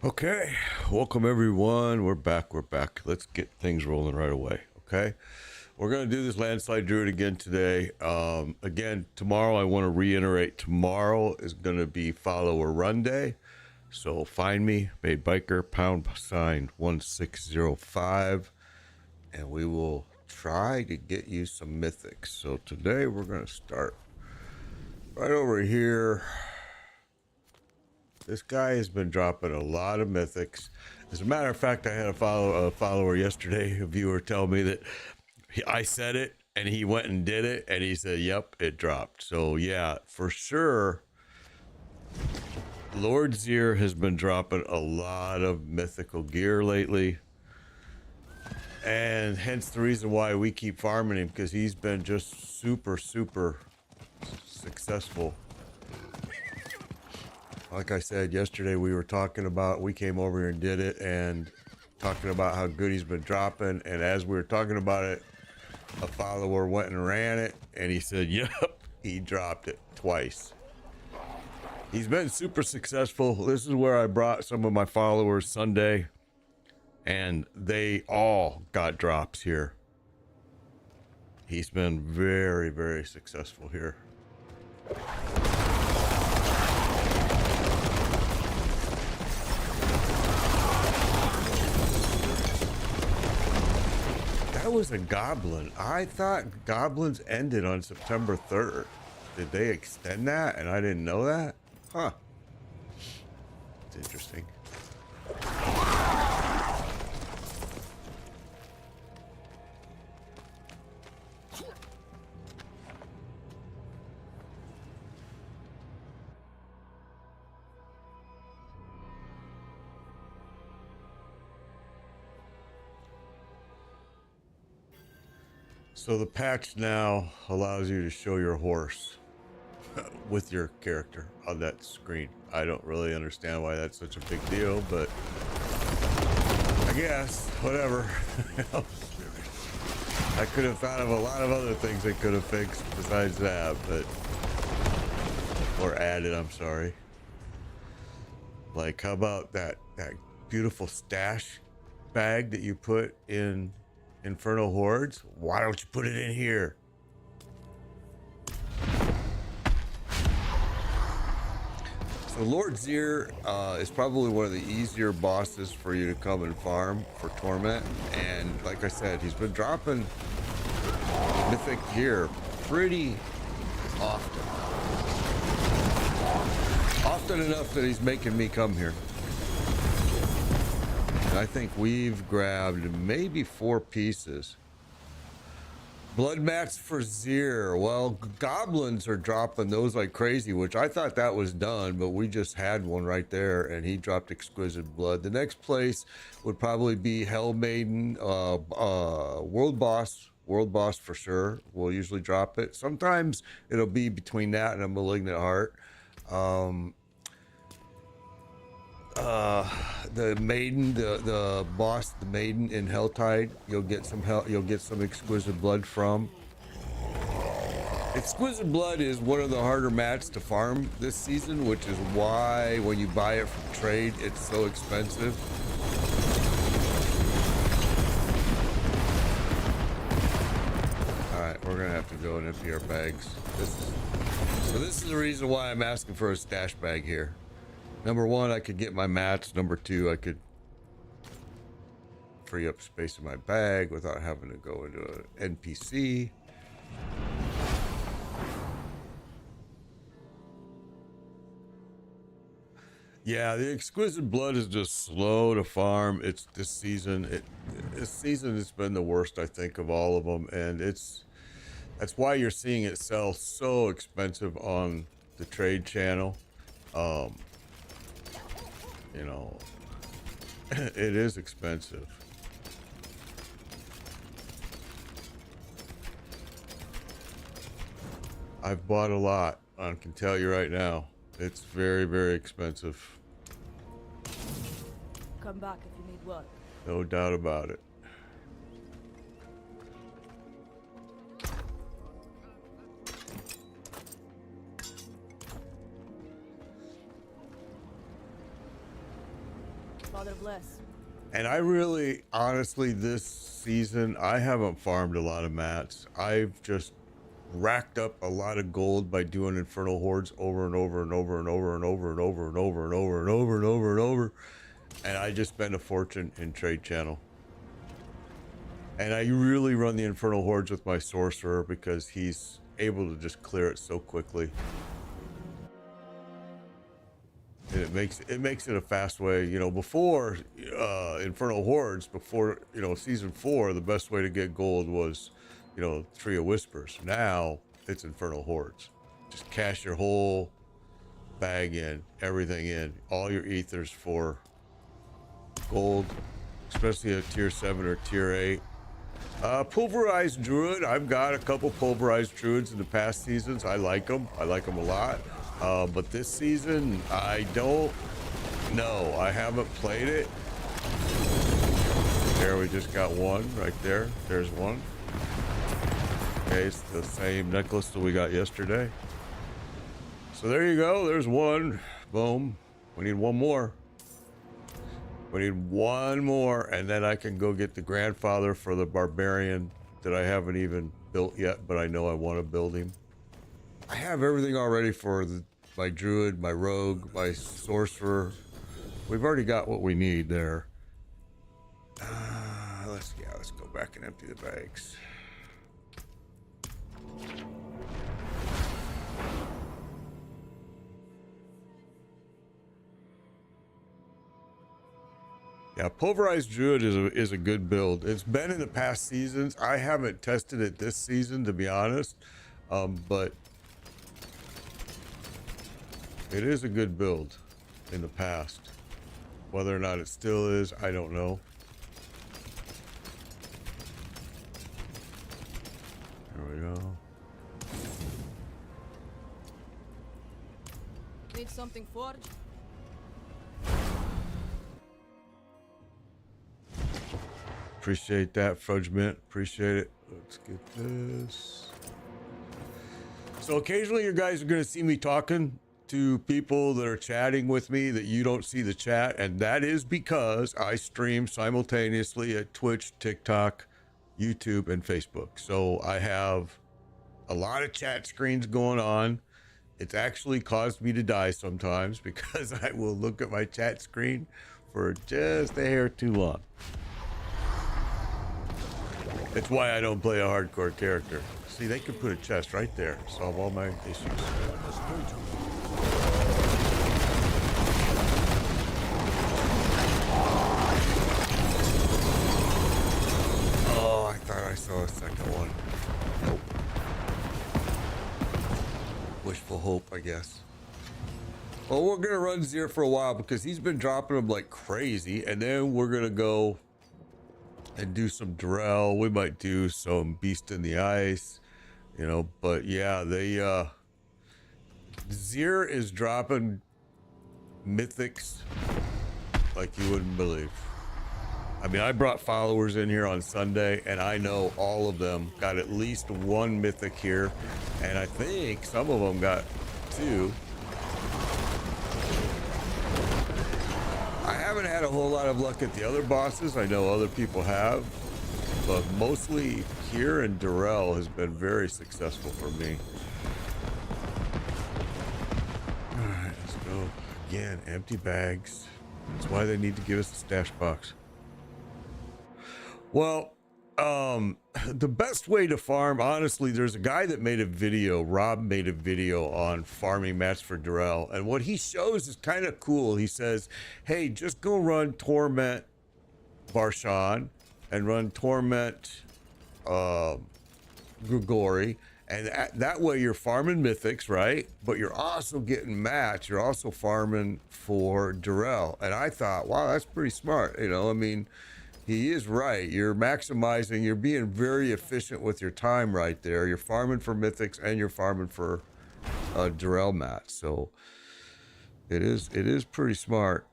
Okay, welcome everyone. We're back. Let's get things rolling right away. Okay, we're gonna do this Landslide Druid again today. Again, tomorrow I want to reiterate. Tomorrow is gonna be follower run day. So find me, Made Biker, #1605, and we will try to get you some mythics. So today we're gonna start right over here. This guy has been dropping a lot of mythics. As a matter of fact, I had a follower yesterday, a viewer, tell me that I said it and he went and did it, and he said, "Yep, it dropped." So yeah, for sure, Lord Zier has been dropping a lot of mythical gear lately, and hence the reason why we keep farming him, because he's been just super successful. Like I said yesterday, we came over here and did it, and talking about how good he's been dropping. And as we were talking about it, a follower went and ran it, and he said, "Yep, he dropped it twice." He's been super successful. This is where I brought some of my followers Sunday, and they all got drops here. He's been very successful here. That was a goblin. I thought goblins ended on September 3rd. Did they extend that and I didn't know that? Huh. It's interesting. So the patch now allows you to show your horse with your character on that screen. I don't really understand why that's such a big deal, but I guess, whatever. I could have thought of a lot of other things they could have fixed besides that, but, or added, I'm sorry. Like, how about that beautiful stash bag that you put in Infernal Hordes? Why don't you put it in here? So Lord Zier is probably one of the easier bosses for you to come and farm for Torment. And like I said, he's been dropping mythic gear pretty often. Often enough that he's making me come here. And I think we've grabbed maybe 4 pieces. Blood mats for Zier. Well, goblins are dropping those like crazy, which I thought that was done, but we just had one right there, and he dropped Exquisite Blood. The next place would probably be Hell Maiden, World Boss for sure. We'll usually drop it. Sometimes it'll be between that and a Malignant Heart. The maiden, the boss, the maiden in Helltide, you'll get some Exquisite Blood from. Exquisite Blood is one of the harder mats to farm this season, which is why when you buy it from trade, it's so expensive. All right, we're gonna have to go and empty our bags. This is the reason why I'm asking for a stash bag here. Number 1, I could get my mats. Number 2, I could free up space in my bag without having to go into an NPC. Yeah, the Exquisite Blood is just slow to farm. It's this season it's been the worst, I think, of all of them, and that's why you're seeing it sell so expensive on the trade channel. You know, it is expensive. I've bought a lot. I can tell you right now, it's very expensive. Come back if you need work. No doubt about it. Father bless. And I really, honestly, this season, I haven't farmed a lot of mats. I've just racked up a lot of gold by doing Infernal Hordes over and over and over and over and over and over and over and over and over and over and over. And I just spent a fortune in Trade Channel. And I really run the Infernal Hordes with my Sorcerer because he's able to just clear it so quickly. And it makes it a fast way. You know, before Infernal Hordes, before, you know, season 4, the best way to get gold was, you know, Tree of Whispers. Now it's Infernal Hordes. Just cash your whole bag in, everything in, all your ethers for gold, especially a tier 7 or tier 8. Pulverized Druid. I've got a couple Pulverized Druids in the past seasons. I like them. I like them a lot. But this season, I don't know. I haven't played it. There, we just got one right there. There's one. Okay, it's the same necklace that we got yesterday. So there you go. There's one. Boom. We need one more. We need one more, and then I can go get the grandfather for the barbarian that I haven't even built yet, but I know I want to build him. I have everything already for my druid, my rogue, my sorcerer. We've already got what we need there. Let's go back and empty the bags. Yeah, Pulverized Druid is a good build. It's been in the past seasons. I haven't tested it this season, to be honest, but it is a good build in the past. Whether or not it still is, I don't know. There we go. Need something forged? Appreciate that, Fudge Mint. Appreciate it. Let's get this. So occasionally you guys are going to see me talking to people that are chatting with me that you don't see the chat, and that is because I stream simultaneously at Twitch, TikTok, YouTube, and Facebook. So I have a lot of chat screens going on. It's actually caused me to die sometimes because I will look at my chat screen for just a hair too long. That's why I don't play a hardcore character. See, they could put a chest right there, solve all my issues. Oh, I thought I saw a second one. Nope. Wishful hope, I guess. Well, we're gonna run Zir for a while because he's been dropping them like crazy, and then we're gonna go and do some Drell. We might do some Beast in the Ice, you know, but yeah, they Zir is dropping mythics like you wouldn't believe. I mean, I brought followers in here on Sunday, and I know all of them got at least one mythic here, and I think some of them got 2. I haven't had a whole lot of luck at the other bosses. I know other people have, but mostly here in Durrell has been very successful for me. All right, let's go. Again, empty bags. That's why they need to give us a stash box. Well, the best way to farm, honestly, there's a guy that made a video, Rob made a video on farming mats for Durrell, and what he shows is kind of cool. He says, hey, just go run Torment Barshan and run Torment Grigori, and that way you're farming mythics, right? But you're also getting mats. You're also farming for Durrell. And I thought, wow, that's pretty smart. You know, I mean, he is right. You're maximizing, you're being very efficient with your time right there. You're farming for mythics and you're farming for Durrell mats. So it is pretty smart.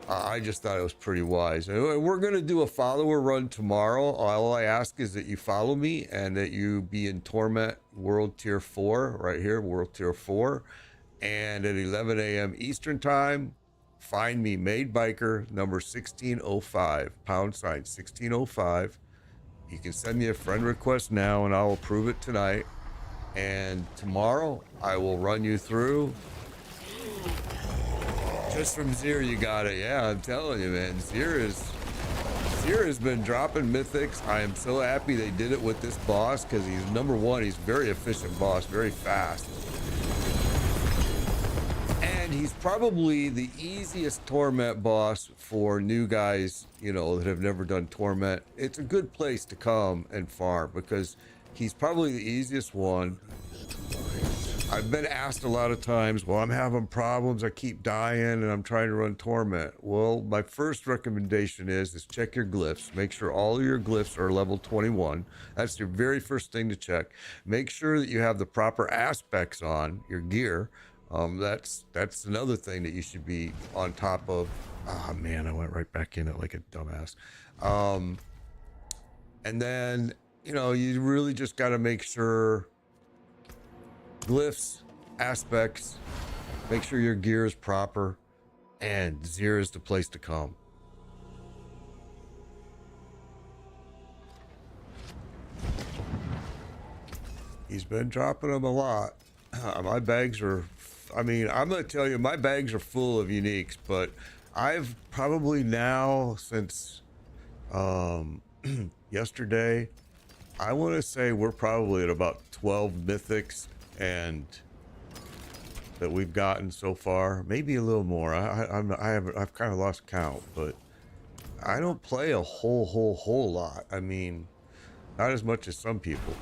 I just thought it was pretty wise. Anyway, we're going to do a follower run tomorrow. All I ask is that you follow me and that you be in Torment World Tier 4, right here, World Tier 4. And at 11 a.m. Eastern Time, find me, Made Biker, number 1605, pound sign 1605. You can send me a friend request now and I'll approve it tonight. And tomorrow I will run you through. Just from Zir, you got it. Yeah, I'm telling you, man. Zir has been dropping mythics. I am so happy they did it with this boss because he's number one. He's very efficient boss, very fast. And he's probably the easiest torment boss for new guys, you know, that have never done torment. It's a good place to come and farm because he's probably the easiest one. I've been asked a lot of times, well, I'm having problems. I keep dying and I'm trying to run torment. Well, my first recommendation is check your glyphs. Make sure all of your glyphs are level 21. That's your very first thing to check. Make sure that you have the proper aspects on your gear. That's another thing that you should be on top of. Oh man, I went right back in it like a dumbass. And then, you know, you really just got to make sure glyphs, aspects, make sure your gear is proper, and Zir is the place to come. He's been dropping them a lot. My bags are, I mean, I'm going to tell you, my bags are full of uniques, but I've probably now since yesterday, I want to say we're probably at about 12 mythics and that we've gotten so far, maybe a little more. I've kind of lost count, but I don't play a whole lot. I mean, not as much as some people.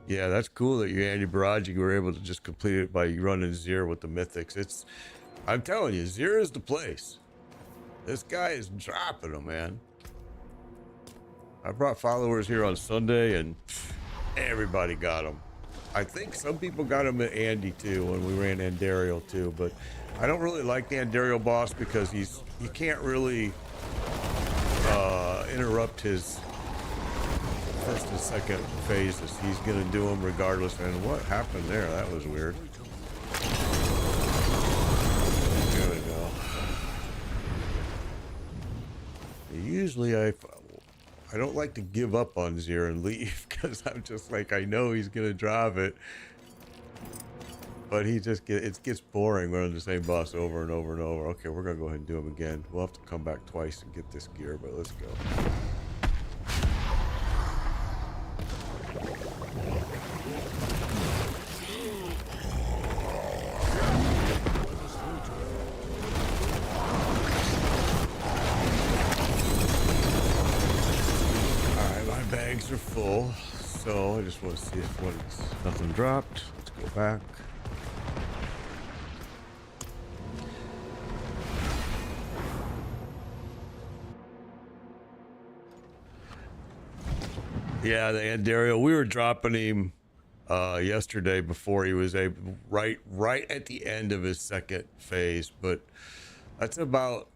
Yeah, that's cool that you, Andy Baraji, were able to just complete it by running Zir with the mythics. I'm telling you, Zir is the place. This guy is dropping them, man. I brought followers here on Sunday and everybody got them. I think some people got them at Andy too when we ran Andariel too, but I don't really like the Andariel boss because he can't really interrupt his first and second phases. He's gonna do them regardless. And what happened there? That was weird. There we go. Usually I don't like to give up on Zir and leave because I'm just like, I know he's gonna drive it, but it gets boring running the same boss over and over and over. Okay, we're gonna go ahead and do him again. We'll have to come back twice and get this gear, but let's go. Bags are full, so I just want to see if nothing dropped. Let's go back. Yeah, the Andariel, we were dropping him yesterday before he was able, right at the end of his second phase, but that's about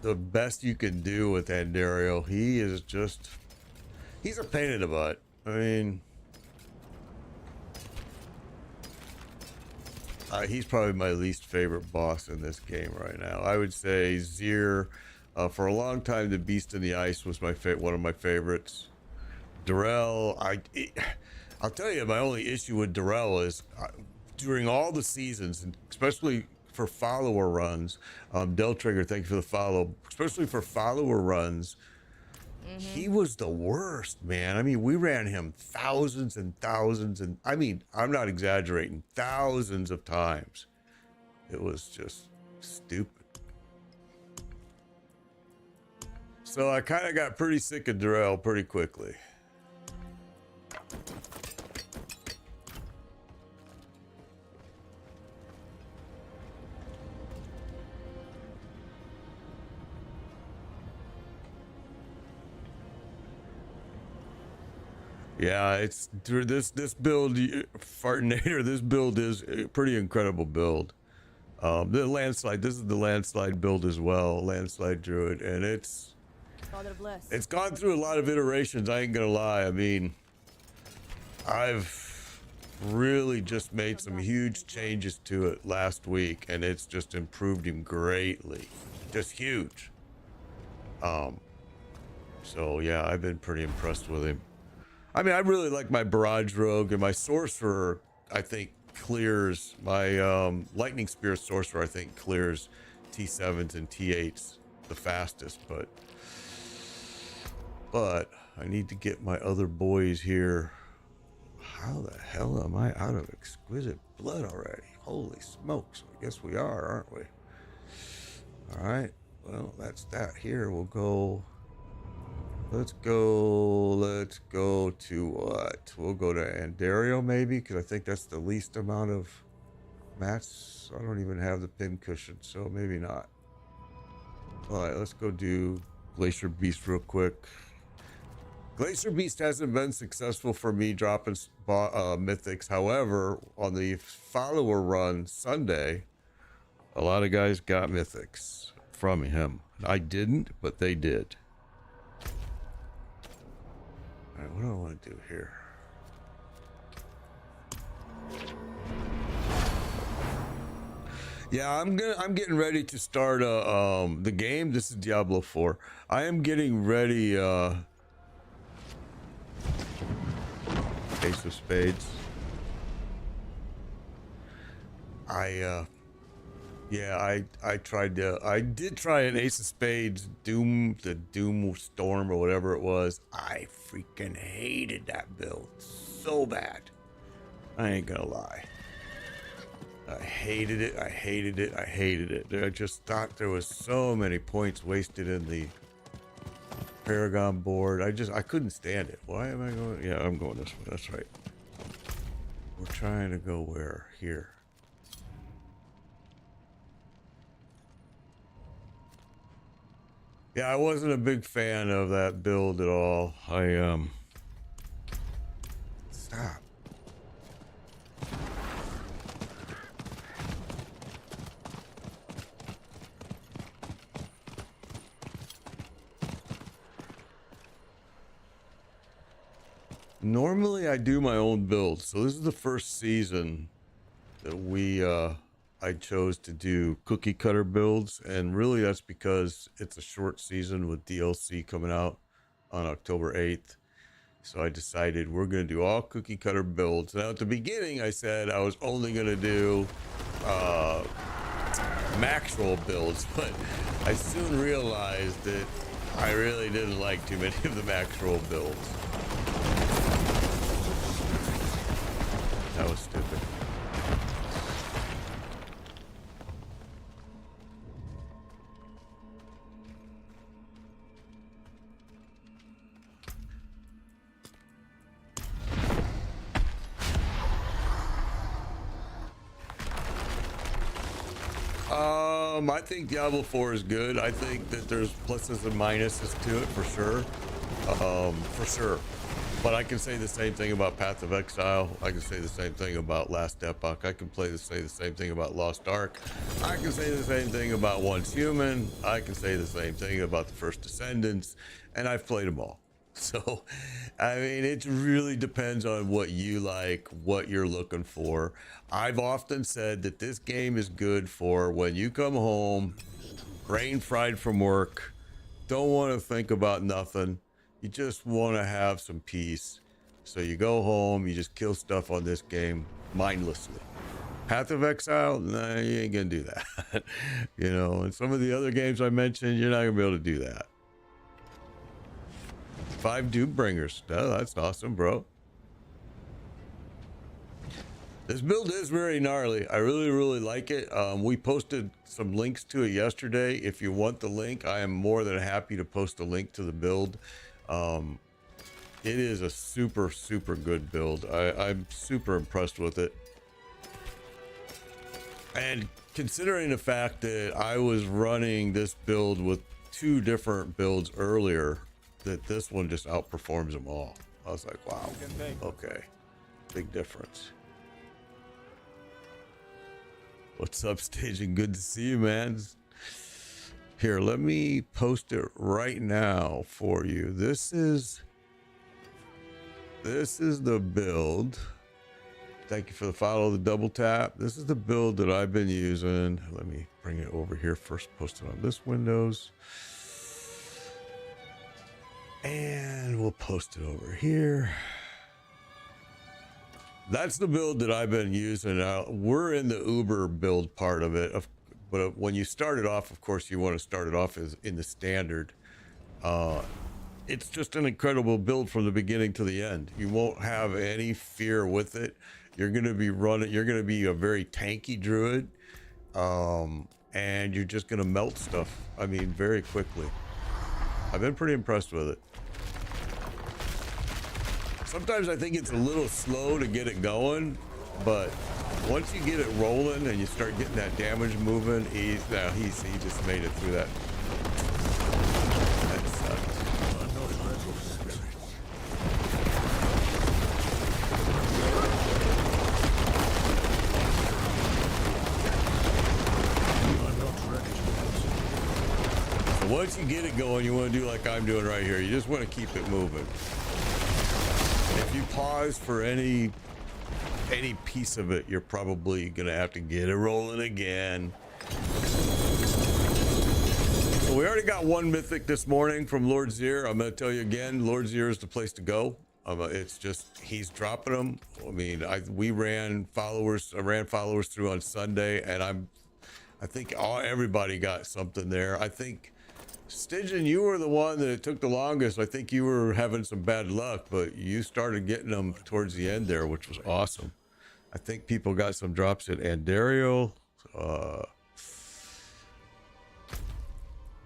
the best you can do with Andariel. He is just, he's a pain in the butt. I mean, he's probably my least favorite boss in this game right now. I would say Zir, for a long time, the Beast in the Ice was one of my favorites. Darrell, I'll tell you, my only issue with Darrell is during all the seasons, and especially for follower runs, Del Trigger, thank you for the follow, especially for follower runs, he was the worst, man. I mean, we ran him thousands and thousands, and I mean, I'm not exaggerating, thousands of times. It was just stupid. So I kind of got pretty sick of Darrell pretty quickly. Yeah, it's this build, Fartinator. This build is a pretty incredible build. The landslide. This is the landslide build as well, Landslide Druid, and it's gone through a lot of iterations. I ain't gonna lie. I mean, I've really just made some huge changes to it last week, and it's just improved him greatly. Just huge. So yeah, I've been pretty impressed with him. I mean, I really like my Barrage Rogue, and my Sorcerer, I think, clears my Lightning Spear Sorcerer, I think, clears T7s and T8s the fastest, but I need to get my other boys here. How the hell am I out of exquisite blood already? Holy smokes. I guess we are, aren't we? All right. Well, that's that. Here we'll go. Let's go to what? We'll go to Andario maybe, because I think that's the least amount of mats. I don't even have the pin cushion, so maybe not. All right, let's go do Glacier Beast real quick. Glacier Beast hasn't been successful for me dropping mythics. However, on the follower run Sunday, a lot of guys got mythics from him. I didn't, but they did. All right, what do I want to do here? Yeah, I'm getting ready to start the game. This is Diablo 4. I am getting ready Ace of Spades. I did try an Ace of Spades the Doom Storm or whatever it was. I freaking hated that build so bad. I ain't gonna lie. I hated it. I just thought there was so many points wasted in the Paragon board. I couldn't stand it. Why am I going? Yeah, I'm going this way. That's right. We're trying to go where? Here. Yeah, I wasn't a big fan of that build at all. Stop. Normally I do my own builds, so this is the first season that I chose to do cookie cutter builds, and really that's because it's a short season with DLC coming out on October 8th. So I decided we're going to do all cookie cutter builds. Now at the beginning I said I was only going to do max roll builds, but I soon realized that I really didn't like too many of the max roll builds. That was stupid. I think Diablo 4 is good. I think that there's pluses and minuses to it for sure. For sure. But I can say the same thing about Path of Exile. I can say the same thing about Last Epoch. I can say the same thing about Lost Ark. I can say the same thing about Once Human. I can say the same thing about the First Descendants. And I've played them all. So, I mean, it really depends on what you like, what you're looking for. I've often said that this game is good for when you come home, brain fried from work, don't want to think about nothing. You just want to have some peace. So you go home, you just kill stuff on this game mindlessly. Path of Exile, nah, you ain't going to do that. You know, and some of the other games I mentioned, you're not going to be able to do that. 5 Doom Bringers. Oh, that's awesome, bro. This build is very gnarly. I really like it. We posted some links to it yesterday. If you want the link, I am more than happy to post a link to the build. It is a super good build. I'm super impressed with it. And considering the fact that I was running this build with 2 different builds earlier, that this one just outperforms them all. I was like, wow, okay, big difference. What's up, Staging? Good to see you, man. Here, let me post it right now for you. This is the build thank you for the follow, the double tap. This is the build that I've been using. Let me bring it over here first, post it on this Windows. And we'll post it over here. That's the build that I've been using. We're in the Uber build part of it. But when you start it off, of course, you want to start it off as in the standard. It's just an incredible build from the beginning to the end. You won't have any fear with it. You're going to be running. You're going to be a very tanky druid. And you're just going to melt stuff. I mean, very quickly. I've been pretty impressed with it. Sometimes I think it's a little slow to get it going, but once you get it rolling and you start getting that damage moving, he just made it through that. That sucks. So once you get it going, you want to do like I'm doing right here. You just want to keep it moving. If you pause for any piece of it, you're probably gonna have to get it rolling again. So we already got one mythic this morning from Lord Zier. I'm gonna tell you again, Lord Zier is the place to go. It's just he's dropping them. I mean, I ran followers through on Sunday, and I think everybody got something there. I think Stygian, you were the one that it took the longest. I think you were having some bad luck, but you started getting them towards the end there, which was awesome. I think people got some drops at Andario.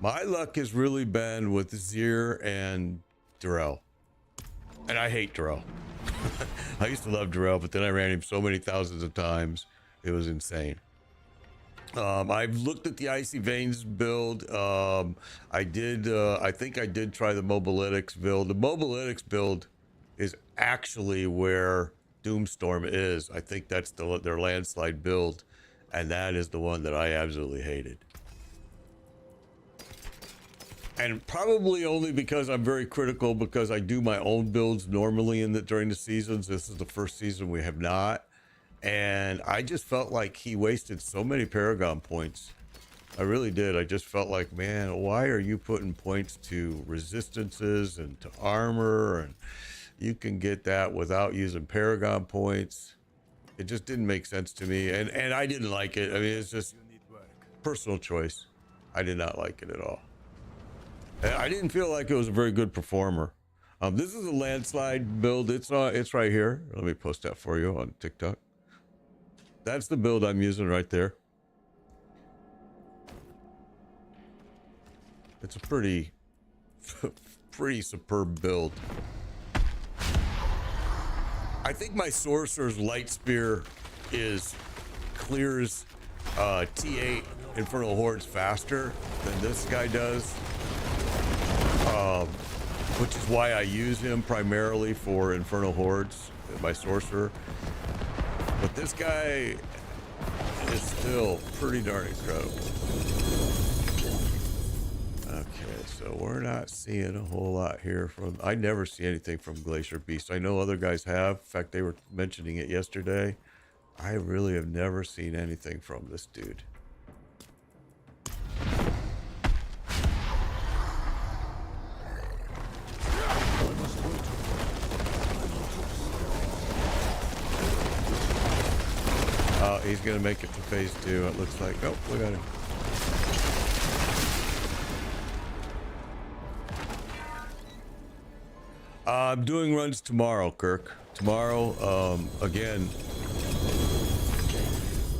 My luck has really been with Zier and Durrell. And I hate Durrell. I used to love Durrell, but then I ran him so many thousands of times. It was insane. I've looked at the Icy Veins build. I think I did try the Mobilytics build. The Mobilytics build is actually where Doomstorm is. I think that's their landslide build, and that is the one that I absolutely hated. And probably only because I'm very critical, because I do my own builds normally during the seasons. This is the first season we have not. And I just felt like he wasted so many Paragon points. I really did. I just felt like, man, why are you putting points to resistances and to armor? And you can get that without using Paragon points. It just didn't make sense to me. And I didn't like it. I mean, it's just personal choice. I did not like it at all. I didn't feel like it was a very good performer. This is a landslide build. It's right here. Let me post that for you on TikTok. That's the build I'm using right there. It's a pretty superb build. I think my Sorcerer's Light Spear clears T8 Infernal Hordes faster than this guy does. Which is why I use him primarily for Infernal Hordes, my Sorcerer. But this guy is still pretty darn incredible. Okay, so we're not seeing a whole lot here from... I never see anything from Glacier Beast. I know other guys have. In fact, they were mentioning it yesterday. I really have never seen anything from this dude. He's gonna make it to phase 2. It looks like. Oh, look at him. I'm doing runs tomorrow, Kirk. Tomorrow, again.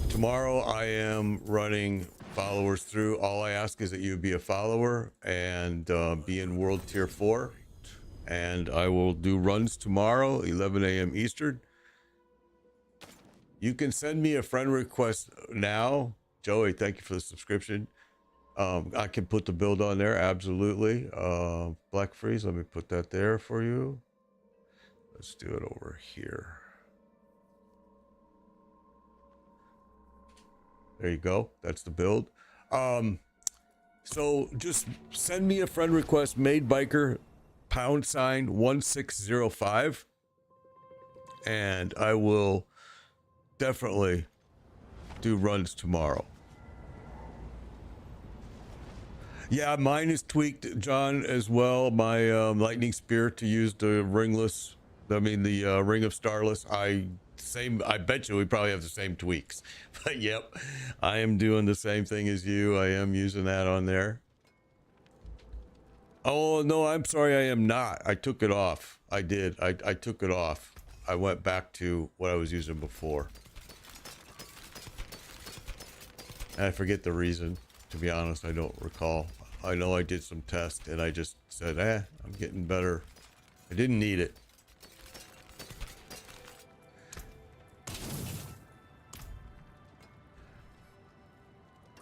Tomorrow I am running followers through. All I ask is that you be a follower and be in World Tier 4. And I will do runs tomorrow, 11 a.m. Eastern. You can send me a friend request now. Joey, thank you for the subscription. I can put the build on there, absolutely. Black Freeze, let me put that there for you. Let's do it over here. There you go. That's the build. So just send me a friend request, Made Biker, #1605, and I will definitely do runs tomorrow. Yeah, mine is tweaked, John, as well. My lightning spear to use the ringless. I mean the ring of starless. I bet you we probably have the same tweaks. But yep, I am doing the same thing as you. I am using that on there. Oh no, I'm sorry, I am not. I took it off. I did. I took it off. I went back to what I was using before. And I forget the reason. To be honest, I don't recall. I know I did some tests and I just said, I'm getting better. I didn't need it.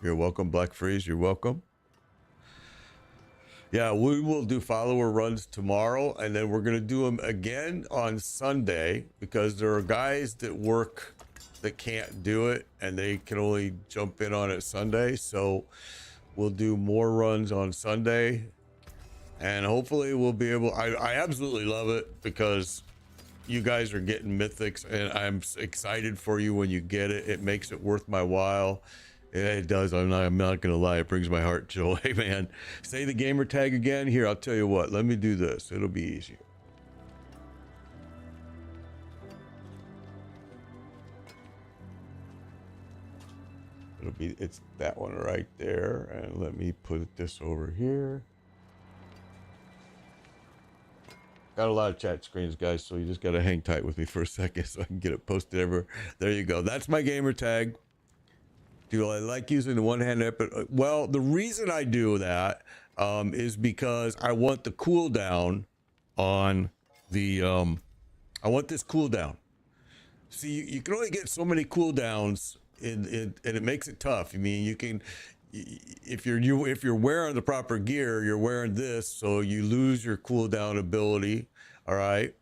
You're welcome, Black Freeze. You're welcome. Yeah, we will do follower runs tomorrow, and then we're going to do them again on Sunday because there are guys that work that can't do it and they can only jump in on it Sunday. So we'll do more runs on Sunday, and hopefully we'll be able. I absolutely love it because you guys are getting mythics, and I'm excited for you when you get it. It makes it worth my while. It does. I'm not gonna lie. It brings my heart joy, man. Say the gamer tag again. Here, I'll tell you what. Let me do this. It'll be easier. It's that one right there. And let me put this over here. Got a lot of chat screens, guys, so you just gotta hang tight with me for a second so I can get it posted everywhere. There you go. That's my gamer tag. Do I like using the one-hand epic? Well, the reason I do that is because I want the cooldown on the I want this cooldown. See, you can only get so many cooldowns and it makes it tough. I mean, you can if you're wearing the proper gear, you're wearing this, so you lose your cooldown ability. All right.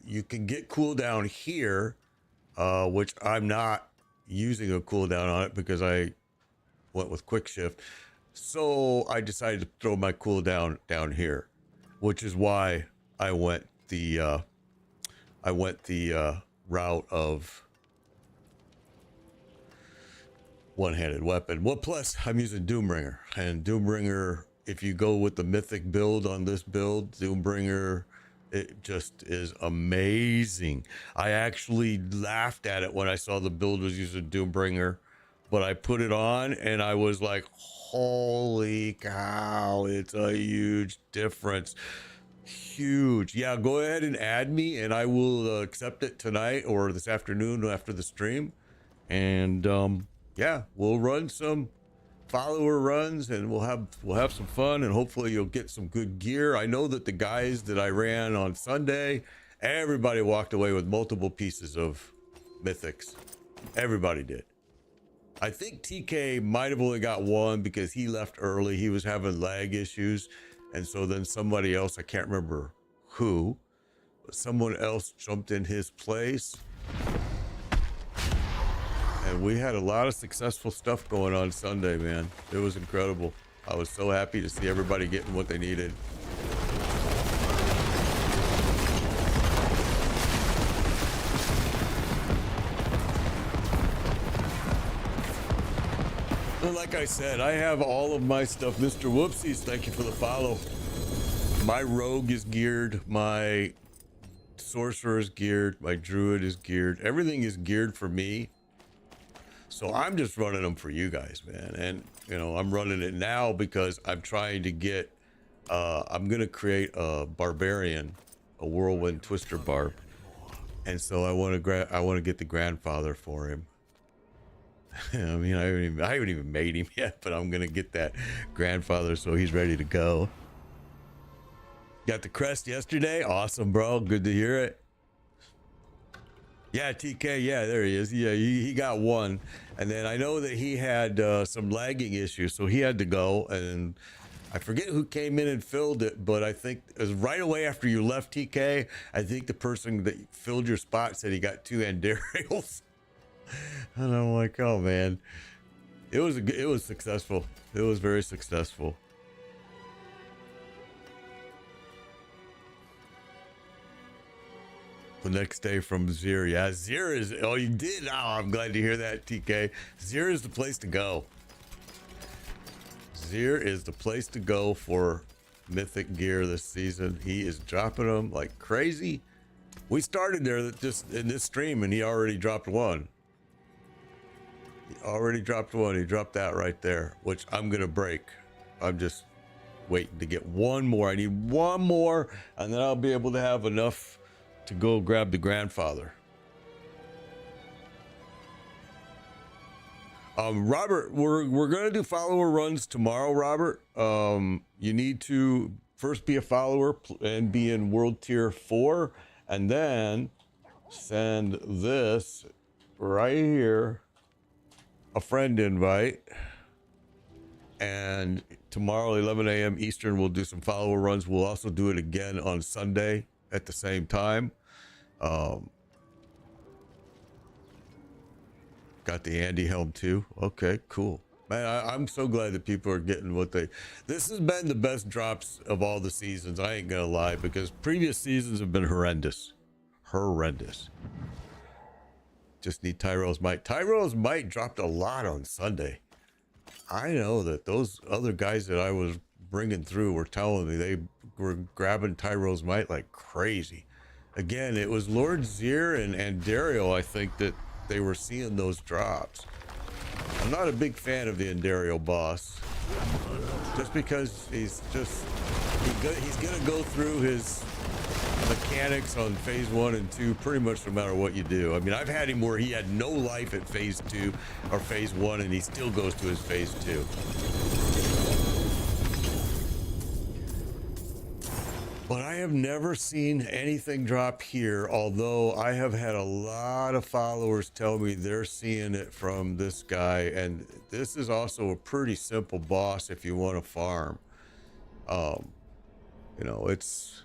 You can get cooldown here, which I'm not using a cooldown on it because I went with quick shift. So I decided to throw my cooldown down here, which is why I went the route of one-handed weapon. Well, plus I'm using Doombringer, and Doombringer, if you go with the mythic build on this build, Doombringer, it just is amazing. I actually laughed at it when I saw the build was using Doombringer, but I put it on and I was like, holy cow, it's a huge difference. Huge. Yeah, go ahead and add me and I will accept it tonight or this afternoon after the stream. And yeah, we'll run some follower runs and we'll have some fun, and hopefully you'll get some good gear. I know that the guys that I ran on Sunday, everybody walked away with multiple pieces of mythics. Everybody did. I think TK might have only got one because he left early. He was having lag issues, and so then somebody else, I can't remember who, but someone else jumped in his place. And we had a lot of successful stuff going on Sunday, man. It was incredible. I was so happy to see everybody getting what they needed. And like I said, I have all of my stuff. Mr. Whoopsies, thank you for the follow. My rogue is geared. My sorcerer is geared. My druid is geared. Everything is geared for me. So I'm just running them for you guys, man. And, you know, I'm running it now because I'm trying to get, I'm going to create a barbarian, a whirlwind twister barb. And so I want to get the grandfather for him. I mean, I haven't even made him yet, but I'm going to get that grandfather so he's ready to go. Got the crest yesterday. Awesome, bro. Good to hear it. Yeah, TK, yeah, there he is. Yeah, he got one. And then I know that he had some lagging issues, so he had to go. And I forget who came in and filled it, but I think it was right away after you left, TK. I think the person that filled your spot said he got 2 Andariels. And I'm like, oh, man. It was successful. It was very successful. The next day from Zir. Yeah, Zir is... Oh, you did? Oh, I'm glad to hear that, TK. Zir is the place to go. Zir is the place to go for mythic gear this season. He is dropping them like crazy. We started there just in this stream, and he already dropped one. He already dropped one. He dropped that right there, which I'm going to break. I'm just waiting to get one more. I need one more, and then I'll be able to have enough to go grab the grandfather. Robert, we're gonna do follower runs tomorrow, Robert. You need to first be a follower and be in world tier 4, and then send this right here, a friend invite. And tomorrow 11 a.m. Eastern, we'll do some follower runs. We'll also do it again on Sunday at the same time. Got the Andy helm too. Okay, cool. Man, I'm so glad that people are getting what they... This has been the best drops of all the seasons. I ain't gonna lie, because previous seasons have been horrendous. Horrendous. Just need Tyro's Might. Tyro's Might dropped a lot on Sunday. I know that those other guys that I was bringing through were telling me they were grabbing Tyro's Might like crazy. Again, it was Lord Zir and Dario, I think, that they were seeing those drops. I'm not a big fan of the Endario boss, just because he's gonna go through his mechanics on phase 1 and 2 pretty much no matter what you do. I mean, I've had him where he had no life at phase 2 or phase 1, and he still goes to his phase 2. But I have never seen anything drop here, although I have had a lot of followers tell me they're seeing it from this guy. And this is also a pretty simple boss if you want to farm. You know, it's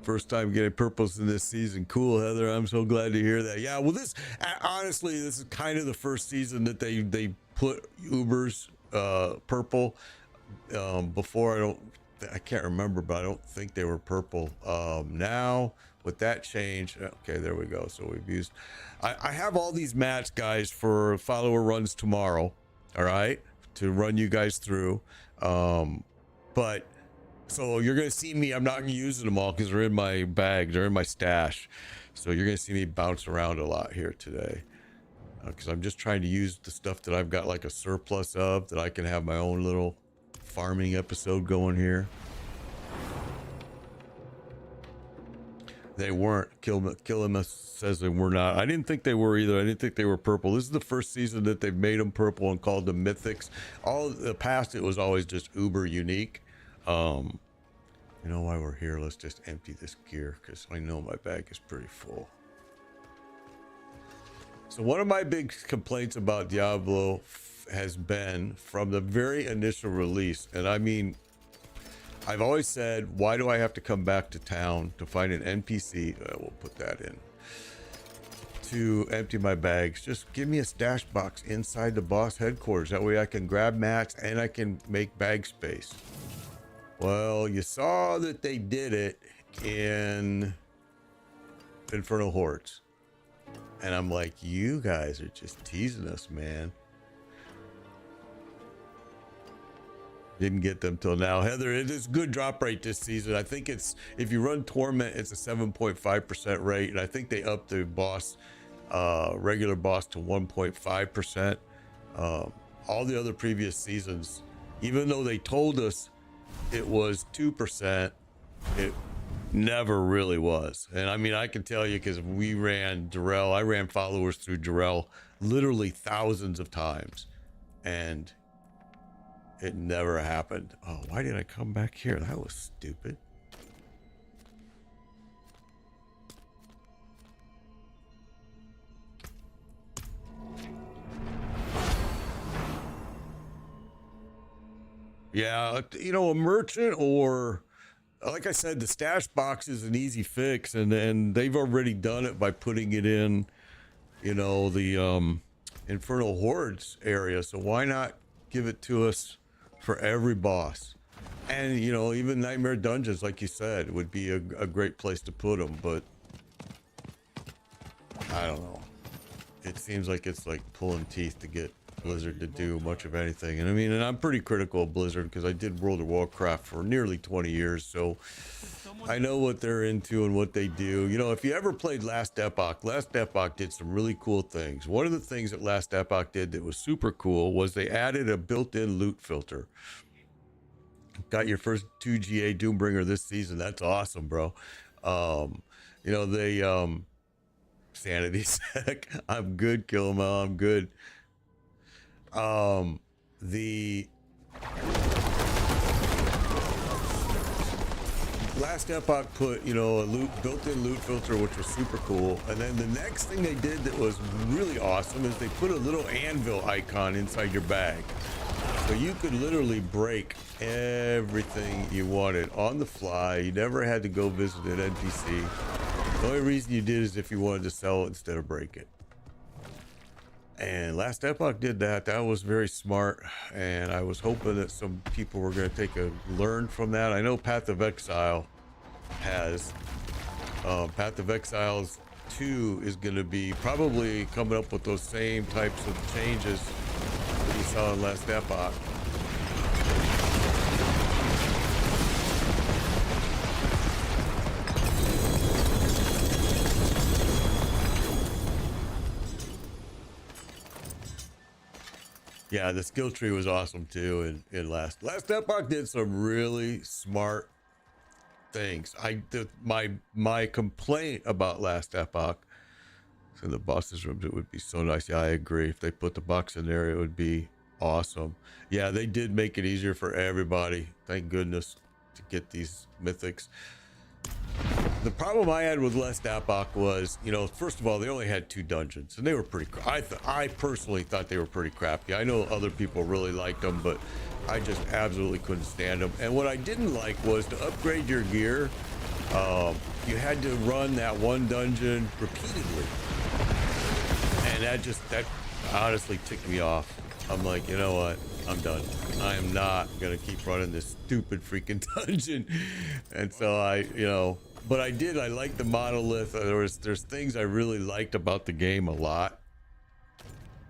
first time getting purples in this season. Cool, Heather. I'm so glad to hear that. Yeah, well, this, honestly, this is kind of the first season that they put Uber's purple. Before, I can't remember, but I don't think they were purple. Now with that change, okay, there we go. So we've used, I have all these mats, guys, for follower runs tomorrow. All right, to run you guys through. But so you're gonna see me, I'm not gonna use them all because they're in my bag, they're in my stash. So you're gonna see me bounce around a lot here today, because I'm just trying to use the stuff that I've got like a surplus of, that I can have my own little farming episode going here. They weren't. Killimus says they were not. I didn't think they were either. I didn't think they were purple. This is the first season that they've made them purple and called them mythics. All the past, it was always just uber unique. You know why we're here? Let's just empty this gear because I know my bag is pretty full. So one of my big complaints about Diablo has been from the very initial release, and I mean, I've always said, why do I have to come back to town to find an NPC? We'll put that in to empty my bags. Just give me a stash box inside the boss headquarters. That way I can grab mats and I can make bag space. Well, you saw that they did it in Infernal Hordes, and I'm like, you guys are just teasing us, man. Didn't get them till now. Heather, it is good drop rate this season. I think it's, if you run Torment, it's a 7.5% rate, and I think they upped the boss, regular boss, to 1.5%. All the other previous seasons, even though they told us it was 2%, it never really was. And I mean, I can tell you, because we ran Durrell, I ran followers through Durrell literally thousands of times, and it never happened. Oh, why did I come back here? That was stupid. Yeah, you know, a merchant, or like I said, the stash box is an easy fix, and they've already done it by putting it in, you know, the Infernal Hordes area. So why not give it to us for every boss? And you know, even Nightmare Dungeons, like you said, would be a great place to put them. But I don't know. It seems like it's like pulling teeth to get Blizzard to do much of anything. And I mean, and I'm pretty critical of Blizzard because I did World of Warcraft for nearly 20 years, so I know what they're into and what they do. You know, if you ever played Last Epoch did some really cool things. One of the things that Last Epoch did that was super cool was they added a built-in loot filter. Got your first 2 GA Doombringer this season. That's awesome, bro. You know, they sanity sec. I'm good, Killamel. I'm good. The Last Epoch put, you know, a built-in loot filter, which was super cool. And then the next thing they did that was really awesome is they put a little anvil icon inside your bag. So you could literally break everything you wanted on the fly. You never had to go visit an NPC. The only reason you did is if you wanted to sell it instead of break it. And Last Epoch did that. That was very smart. And I was hoping that some people were going to learn from that. I know Path of Exile has. Path of Exiles 2 is going to be probably coming up with those same types of changes that you saw in Last Epoch. Yeah, the skill tree was awesome too. In Last Epoch did some really smart things. My complaint about Last Epoch, in the bosses rooms, it would be so nice. Yeah, I agree. If they put the box in there, it would be awesome. Yeah, they did make it easier for everybody. Thank goodness to get these mythics. The problem I had with Last Epoch was, you know, first of all, they only had 2 dungeons, and they were pretty. I personally thought they were pretty crappy. I know other people really liked them, but I just absolutely couldn't stand them. And what I didn't like was to upgrade your gear. You had to run that one dungeon repeatedly, and that honestly ticked me off. I'm like, you know what? I'm done. I am not gonna keep running this stupid freaking dungeon. And so but I liked the monolith. There's things I really liked about the game a lot,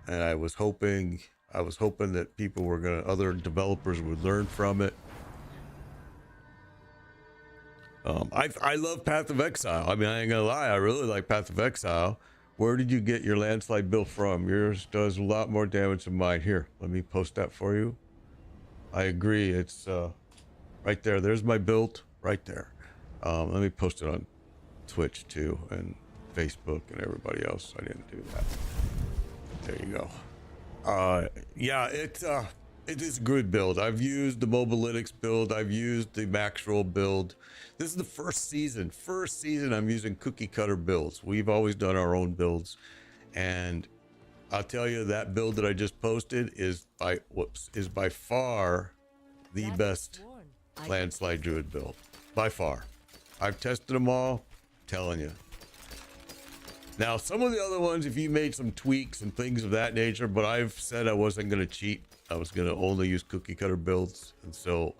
and I was hoping that people other developers would learn from it. I love Path of Exile. I mean, I ain't gonna lie, I really like Path of Exile. Where did you get your landslide build from? Yours does a lot more damage than mine. Here, let me post that for you. I agree. It's right there. There's my build right there. Let me post it on Twitch too, and Facebook and everybody else. I didn't do that. There you go. Yeah, it is a good build. I've used the Mobalytics build. I've used the Max Roll build. This is the first season. I'm using cookie cutter builds. We've always done our own builds, and I'll tell you that build that I just posted is by far the best Landslide Druid build, by far. I've tested them all, telling you. Now, some of the other ones, if you made some tweaks and things of that nature, but I've said I wasn't going to cheat. I was going to only use cookie cutter builds. And so,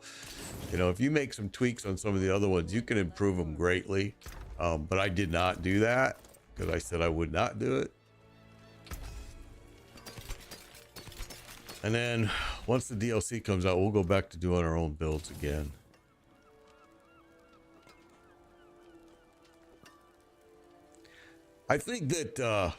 you know, if you make some tweaks on some of the other ones, you can improve them greatly. But I did not do that because I said I would not do it. And then once the DLC comes out, we'll go back to doing our own builds again. I think that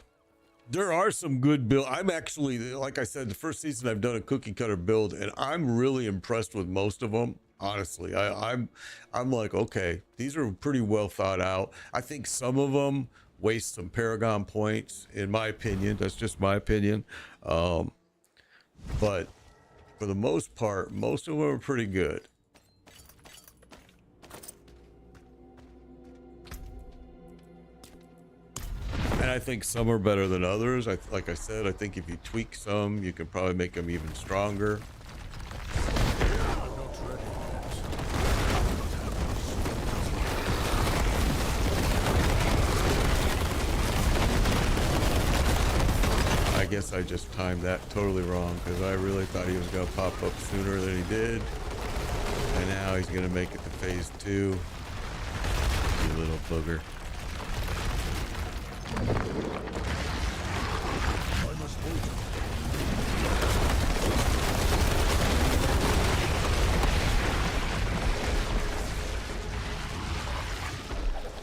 there are some good builds. I'm actually, like I said, the first season I've done a cookie cutter build, and I'm really impressed with most of them. Honestly, I'm like, okay, these are pretty well thought out. I think some of them waste some Paragon points, in my opinion. That's just my opinion. But for the most part, most of them are pretty good. And I think some are better than others. Like I said, I think if you tweak some, you can probably make them even stronger. I guess I just timed that totally wrong because I really thought he was going to pop up sooner than he did. And now he's gonna make it to phase 2. You little booger.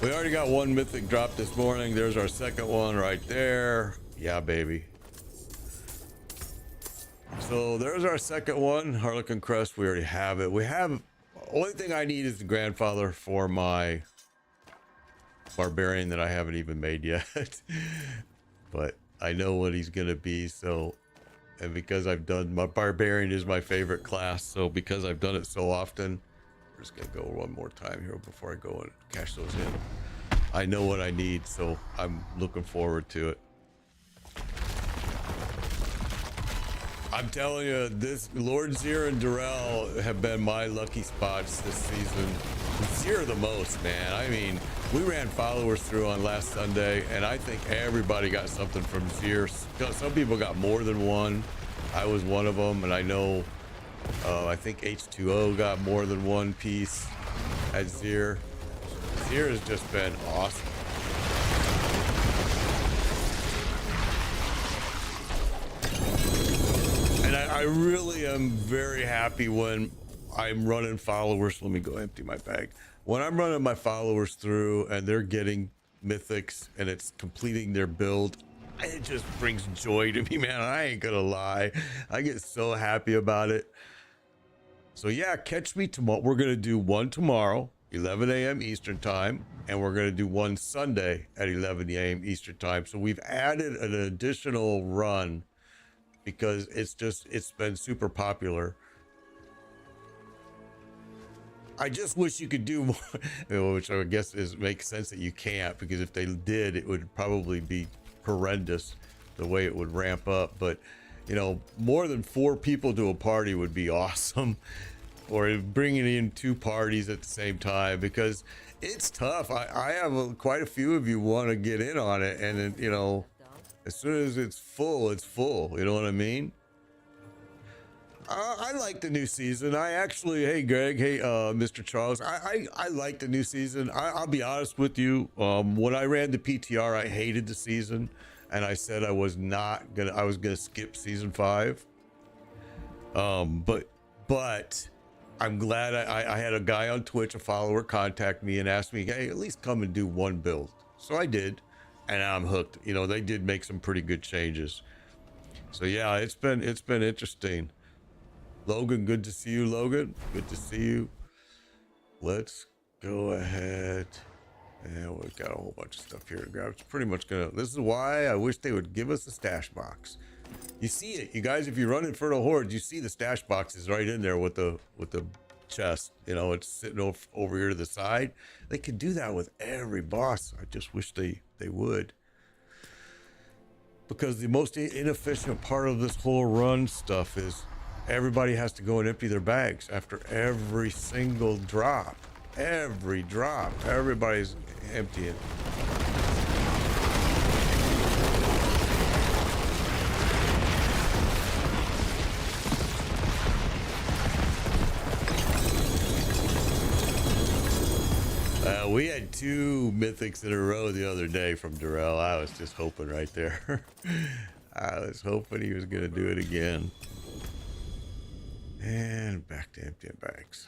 We already got one mythic drop this morning. There's our second one right there. Yeah, baby. So there's our second one, Harlequin Crest. We already have it. We have, only thing I need is the grandfather for my barbarian that I haven't even made yet. But I know what he's gonna be. So, and because I've done, my barbarian is my favorite class. So because I've done it so often, we're just gonna go one more time here before I go and cash those in. I know what I need, so I'm looking forward to it. I'm telling you, this Lord Zir and Durrell have been my lucky spots this season. Zir the most, man. I mean, we ran followers through on last Sunday, and I think everybody got something from Zir. Some people got more than one. I was one of them, and I know, I think H2O got more than one piece at Zir. Zir has just been awesome. And I really am very happy when I'm running followers. Let me go empty my bag. When I'm running my followers through and they're getting mythics and it's completing their build, it just brings joy to me, man. I ain't gonna lie. I get so happy about it. So yeah, catch me tomorrow. We're gonna do one tomorrow, 11 a.m. Eastern time, and we're gonna do one Sunday at 11 a.m. Eastern time. So we've added an additional run because it's been super popular. I just wish you could do more, which I guess makes sense that you can't, because if they did, it would probably be horrendous the way it would ramp up. But you know, more than 4 people to a party would be awesome, or bringing in 2 parties at the same time, because it's tough. I have quite a few of you want to get in on it, and then, you know, as soon as it's full, you know what I mean? I like the new season. I actually, hey Greg, hey Mr. Charles, I like the new season. I'll be honest with you. When I ran the PTR, I hated the season, and I said I was gonna skip season 5. But I'm glad I had a guy on Twitch, a follower, contact me and ask me, hey, at least come and do one build. So I did, and I'm hooked. You know, they did make some pretty good changes. So yeah, it's been interesting. Logan, good to see you, Logan. Good to see you. Let's go ahead. And we've got a whole bunch of stuff here to grab. It's pretty much gonna, this is why I wish they would give us a stash box. You see it, you guys, if you run Infernal Hordes, you see the stash boxes right in there with the chest. You know, it's sitting over here to the side. They could do that with every boss. I just wish they would. Because the most inefficient part of this whole run stuff is everybody has to go and empty their bags after every single drop. Every drop, everybody's emptying. We had 2 mythics in a row the other day from Durrell. I was just hoping right there. I was hoping he was going to do it again. And back to emptying bags.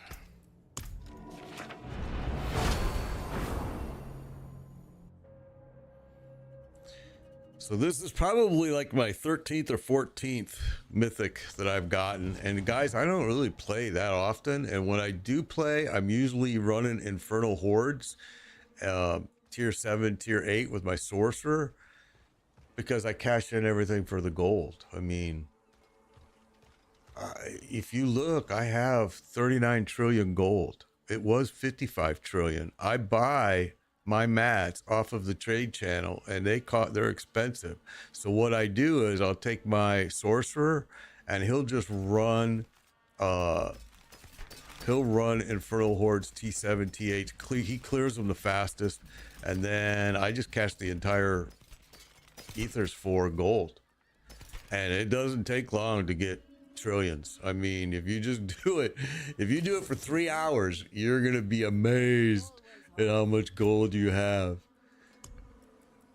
So this is probably like my 13th or 14th mythic that I've gotten. And guys, I don't really play that often. And when I do play, I'm usually running Infernal Hordes, tier 7, tier 8 with my sorcerer, because I cash in everything for the gold. I mean, if you look, I have 39 trillion gold. It was 55 trillion. I buy my mats off of the trade channel, and they're expensive. So what I do is I'll take my sorcerer, and he'll just run Infernal Hordes T7, T8. He clears them the fastest, and then I just cash the entire ethers for gold. And it doesn't take long to get trillions. I mean, if you just do it, if you do it for 3 hours, you're gonna be amazed at how much gold you have.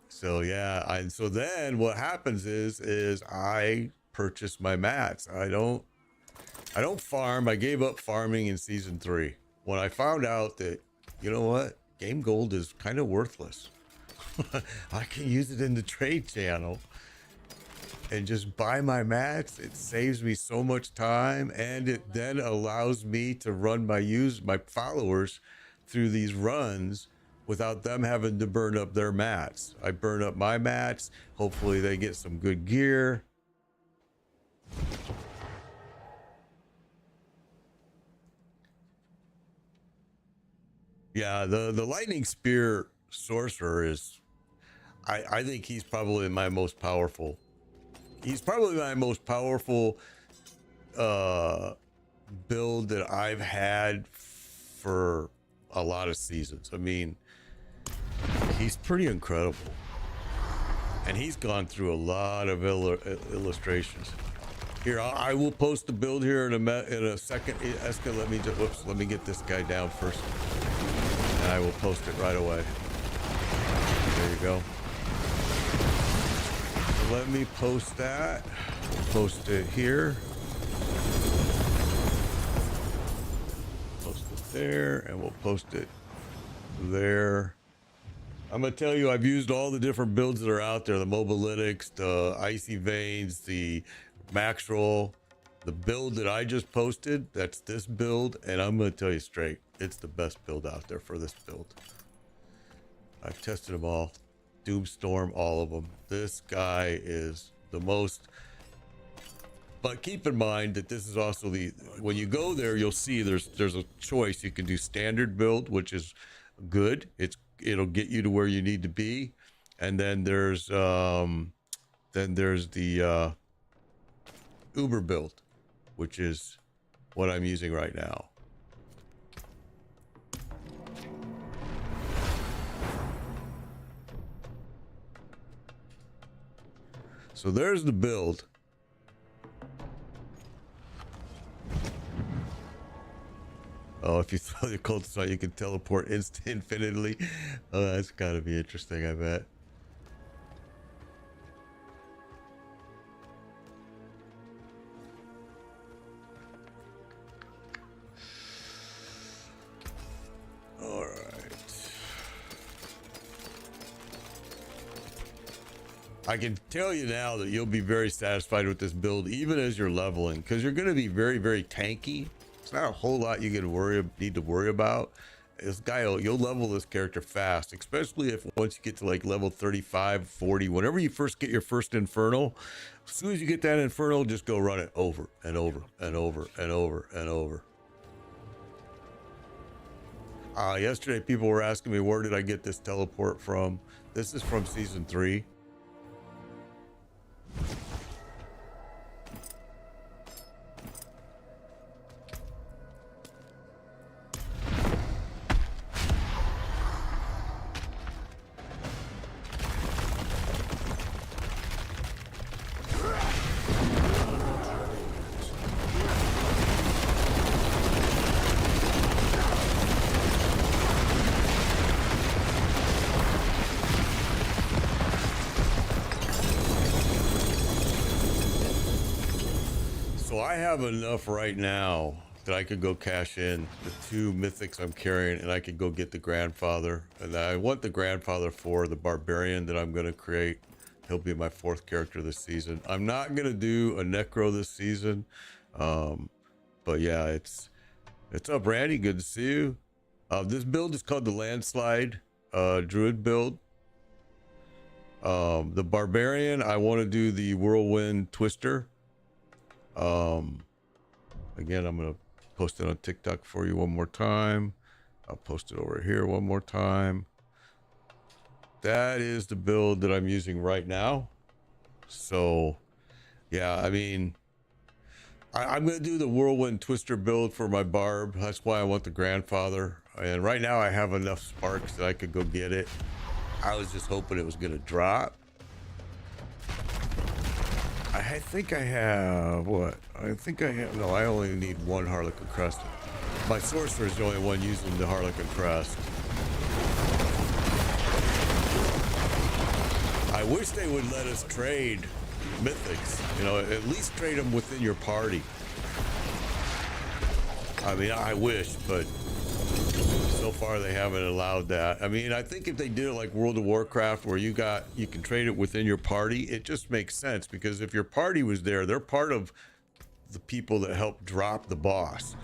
So yeah, and so then what happens is I purchase my mats. I don't farm. I gave up farming in season 3 when I found out that, you know what, game gold is kind of worthless. I can use it in the trade channel and just buy my mats. It saves me so much time, and it then allows me to run my followers through these runs without them having to burn up their mats. I burn up my mats. Hopefully they get some good gear. Yeah, the lightning spear sorcerer is, I think he's probably my most powerful. He's probably my most powerful build that I've had for a lot of seasons. I mean, he's pretty incredible, and he's gone through a lot of illustrations. Here, I will post the build here in a second. Eska, let me get this guy down first, and I will post it right away. There you go. So let me post that. Post it here. Post it there, and we'll post it there. I'm gonna tell you, I've used all the different builds that are out there: the Mobalytics, the Icy Veins, the Max Roll. The build that I just posted, that's this build, and I'm gonna tell you straight, it's the best build out there for this build. I've tested them all. Doomstorm, all of them. This guy is the most. But keep in mind that this is also when you go there, you'll see there's a choice. You can do standard build, which is good. It'll get you to where you need to be, and then there's the Uber build, which is what I'm using right now. So there's the build. Oh, if you throw the cultist out, you can teleport infinitely. Oh, that's gotta be interesting, I bet. All right. I can tell you now that you'll be very satisfied with this build, even as you're leveling, because you're going to be very, very tanky. It's not a whole lot you need to worry about. This guy, you'll level this character fast, especially if once you get to like level 35, 40, whenever you first get your first Infernal, as soon as you get that Infernal, just go run it over and over and over and over and over. Yesterday, people were asking me, where did I get this teleport from? This is from season 3. I have enough right now that I could go cash in the 2 mythics I'm carrying, and I could go get the grandfather. And I want the grandfather for the barbarian that I'm going to create. He'll be my 4th character this season. I'm not going to do a necro this season. But yeah, it's up, Randy. Good to see you. This build is called the Landslide Druid build. The barbarian, I want to do the Whirlwind Twister. Again, I'm gonna post it on TikTok for you one more time. I'll post it over here one more time. That is the build that I'm using right now. So yeah, I mean, I'm gonna do the Whirlwind Twister build for my barb. That's why I want the grandfather, and right now I have enough sparks that I could go get it. I was just hoping it was gonna drop. I think I have what? I think I have. No, I only need one Harlequin Crest. My sorcerer is the only one using the Harlequin Crest. I wish they would let us trade mythics. You know, at least trade them within your party. I mean, I wish, but so far they haven't allowed that. I mean, I think if they did it like World of Warcraft, where you can trade it within your party, it just makes sense, because if your party was there, they're part of the people that help drop the boss.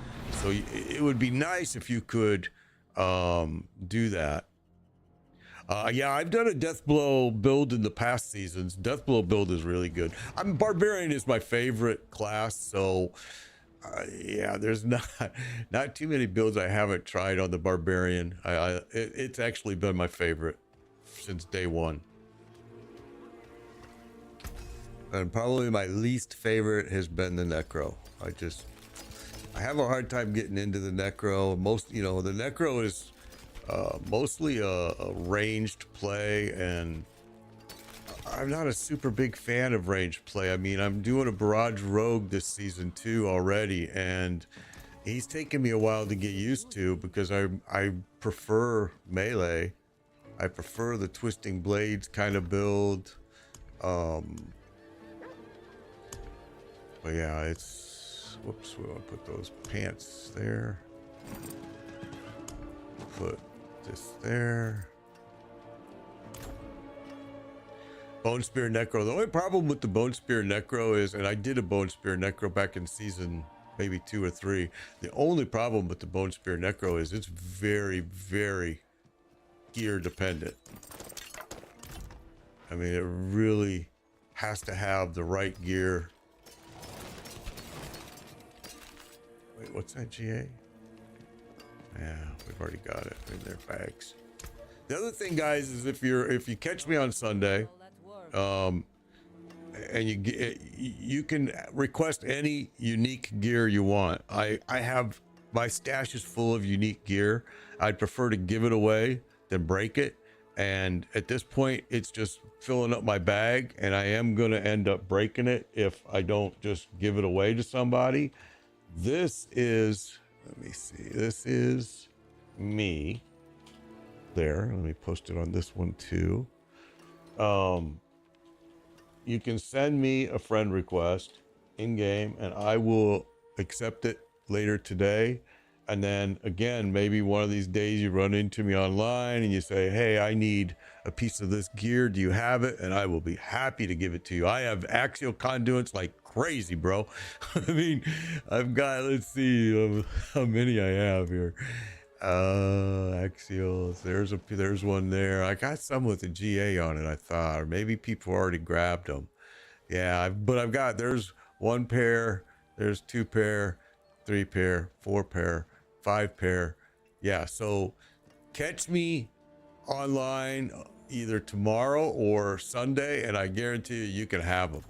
So it would be nice if you could do that. Yeah, I've done a Deathblow build in the past seasons. Deathblow build is really good. Barbarian is my favorite class, so yeah, there's not too many builds I haven't tried on the Barbarian. It's actually been my favorite since day one. And probably my least favorite has been the Necro. I have a hard time getting into the Necro. The Necro is mostly a ranged play, and I'm not a super big fan of ranged play. I mean, I'm doing a Barrage Rogue this season too already, and he's taken me a while to get used to, because I prefer melee. I prefer the Twisting Blades kind of build. But yeah, whoops, we want to put those pants there. Put this there. Bone Spear Necro. The only problem with the Bone Spear Necro is, and I did a Bone Spear Necro back in season maybe 2 or 3. The only problem with the Bone Spear Necro is it's very, very gear dependent. I mean, it really has to have the right gear. Wait, what's that, GA? Yeah, we've already got it in their bags. The other thing, guys, is if you catch me on Sunday, and you can request any unique gear you want. I have, my stash is full of unique gear. I'd prefer to give it away than break it, and at this point it's just filling up my bag, and I am going to end up breaking it if I don't just give it away to somebody. This is, let me see, this is me there. Let me post it on this one too. You can send me a friend request in game, and I will accept it later today. And then again, maybe one of these days you run into me online and you say, hey, I need a piece of this gear. Do you have it? And I will be happy to give it to you. I have axial conduits like crazy, bro. I mean, I've got, let's see how many I have here. Axials, there's one there. I got some with a GA on it, I thought, or maybe people already grabbed them. Yeah, there's 1 pair, there's 2 pair, 3 pair, 4 pair, 5 pair. Yeah, so catch me online either tomorrow or Sunday, and I guarantee you can have them.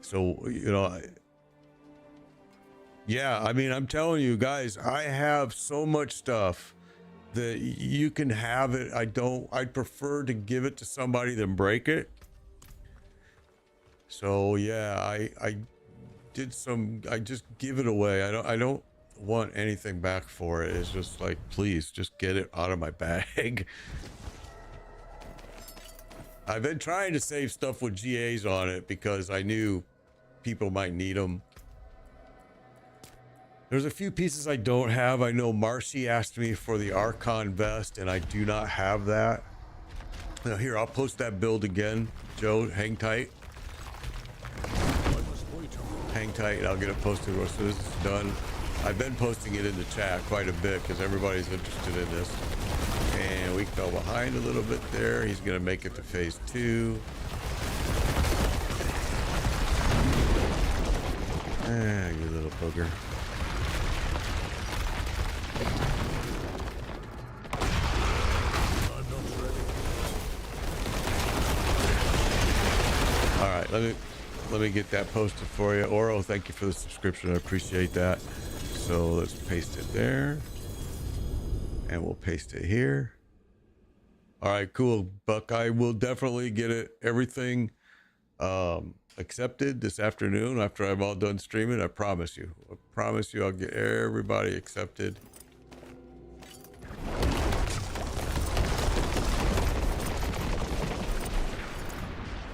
So, yeah, I mean, I'm telling you guys, I have so much stuff that you can have it. I'd prefer to give it to somebody than break it. So yeah, I just give it away. I don't want anything back for it. It's just like, please just get it out of my bag. I've been trying to save stuff with GAs on it because I knew people might need them. There's a few pieces I don't have. I know Marcy asked me for the Archon vest, and I do not have that. Now here, I'll post that build again. Joe, hang tight. Hang tight, and I'll get it posted as soon as it's done. I've been posting it in the chat quite a bit because everybody's interested in this. And we fell behind a little bit there. He's gonna make it to phase 2. Ah, you little booger. All right, let me get that posted for you. Oro, thank you for the subscription. I appreciate that. So let's paste it there, and we'll paste it here. All right, cool, Buck. I will definitely get it. Everything accepted this afternoon after I'm all done streaming. I promise you. I promise you I'll get everybody accepted.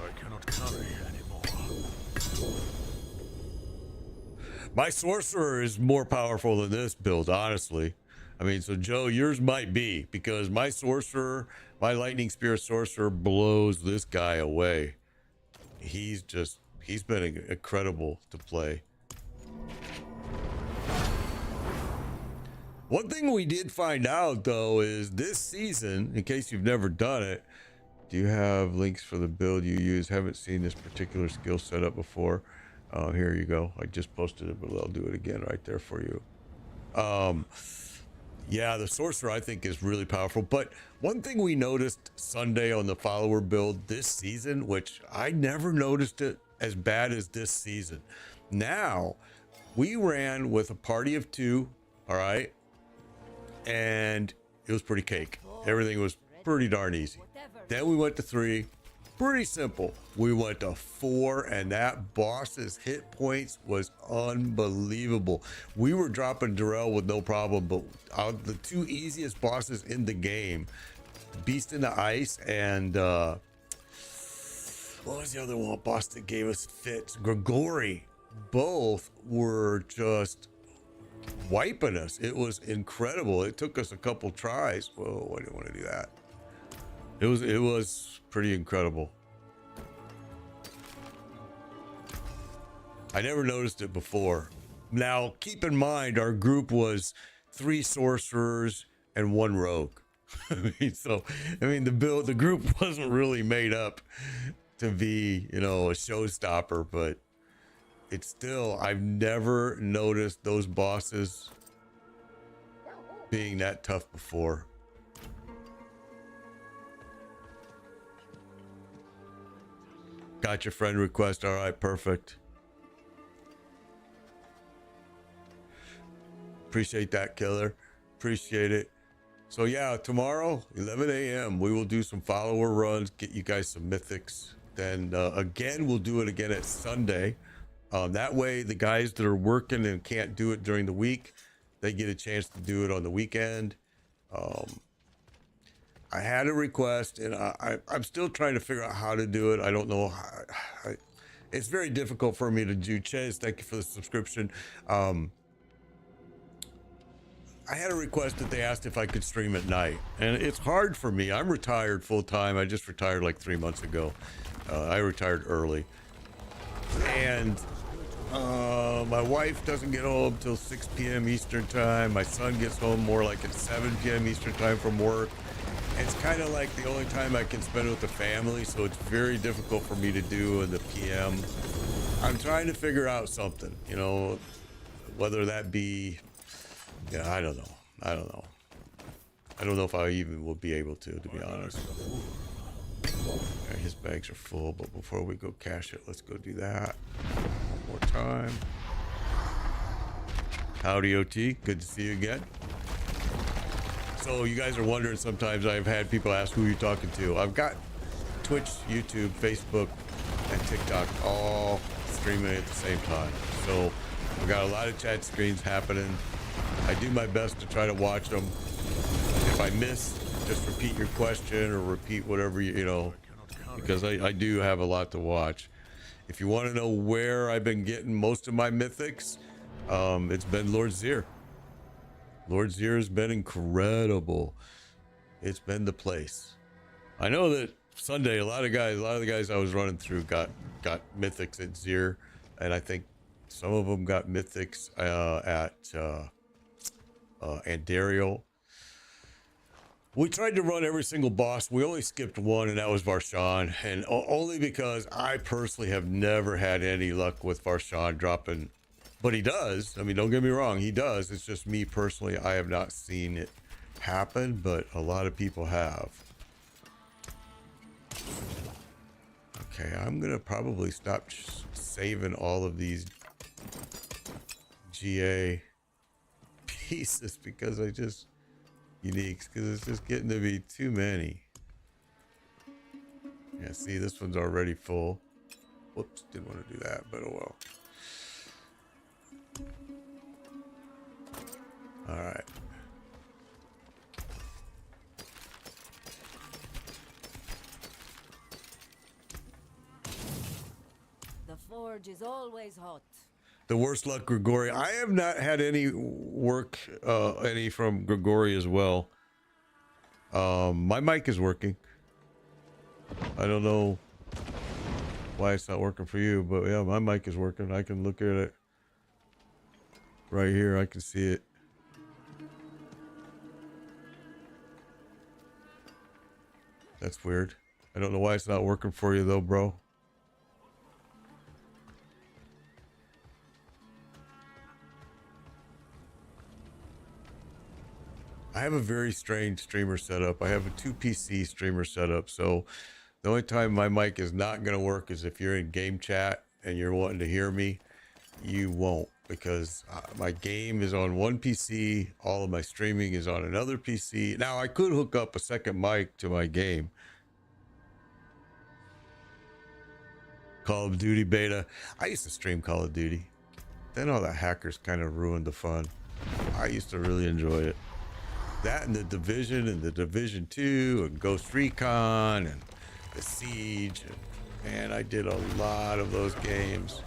I cannot carry anymore. My sorcerer is more powerful than this build, honestly. I mean, so Joe, yours might be, because my sorcerer, my lightning spear sorcerer blows this guy away. He's been incredible to play. One thing we did find out though is this season, in case you've never done it, do you have links for the build you use? Haven't seen this particular skill set up before. Here you go. I just posted it, but I'll do it again right there for you. Yeah, the sorcerer I think is really powerful. But one thing we noticed Sunday on the follower build this season, which I never noticed it as bad as this season. Now, we ran with a party of 2, all right? And it was pretty cake. Everything was pretty darn easy. Then we went to 3. Pretty simple. We went to 4, and that boss's hit points was unbelievable. We were dropping Darrell with no problem, but the 2 easiest bosses in the game, Beast in the Ice and what was the other one? Boss that gave us fits, Grigori. Both were just wiping us. It was incredible. It took us a couple tries. Whoa, I didn't want to do that. It was pretty incredible. I never noticed it before. Now, keep in mind, our group was 3 sorcerers and 1 rogue. The group wasn't really made up to be, a showstopper, but it's still, I've never noticed those bosses being that tough before. Got your friend request. All right, perfect. Appreciate that, Killer. Appreciate it. So yeah, tomorrow, 11 a.m., we will do some follower runs, get you guys some mythics. Then again, we'll do it again at Sunday. That way, the guys that are working and can't do it during the week, they get a chance to do it on the weekend. I had a request, and I'm still trying to figure out how to do it. I don't know. It's very difficult for me to do. Ches, thank you for the subscription. I had a request that they asked if I could stream at night, and it's hard for me. I'm retired full time. I just retired like 3 months ago. I retired early, and my wife doesn't get home till 6 p.m. Eastern time. My son gets home more like at 7 p.m. Eastern time from work. It's kind of like the only time I can spend with the family, so it's very difficult for me to do in the PM. I'm trying to figure out something, whether that be, I don't know. I don't know if I even will be able to be honest. Okay, his bags are full, but before we go cash it, let's go do that one more time. Howdy, OT. Good to see you again. So you guys are wondering, sometimes I've had people ask who you're talking to. I've got Twitch, YouTube, Facebook, and TikTok all streaming at the same time. So I've got a lot of chat screens happening. I do my best to try to watch them. If I miss, just repeat your question or repeat whatever because I do have a lot to watch. If you want to know where I've been getting most of my mythics, it's been Lord Zir. Lord Zir has been incredible. It's been the place. I know that Sunday, a lot of the guys I was running through got mythics at Zir, and I think some of them got mythics at Andariel. We tried to run every single boss. We only skipped one, and that was Varshan, and only because I personally have never had any luck with Varshan dropping. But he does. I mean, don't get me wrong, he does. It's just me personally, I have not seen it happen, but a lot of people have. Okay, I'm gonna probably stop saving all of these GA pieces because uniques, because it's just getting to be too many. Yeah, see, this one's already full. Whoops, didn't want to do that, but oh well. All right. The forge is always hot. The worst luck, Grigori. I have not had any work, any from Grigori as well. My mic is working. I don't know why it's not working for you, but yeah, my mic is working. I can look at it right here. I can see it. That's weird. I don't know why it's not working for you though, bro. I have a very strange streamer setup. I have a 2 PC streamer setup, so the only time my mic is not going to work is if you're in game chat and you're wanting to hear me. You won't, because my game is on one PC, all of my streaming is on another PC. Now I could hook up a second mic to my game. Call of Duty beta. I used to stream Call of Duty. Then all the hackers kind of ruined the fun. I used to really enjoy it. That and the Division and the Division 2 and Ghost Recon and the Siege. And I did a lot of those games.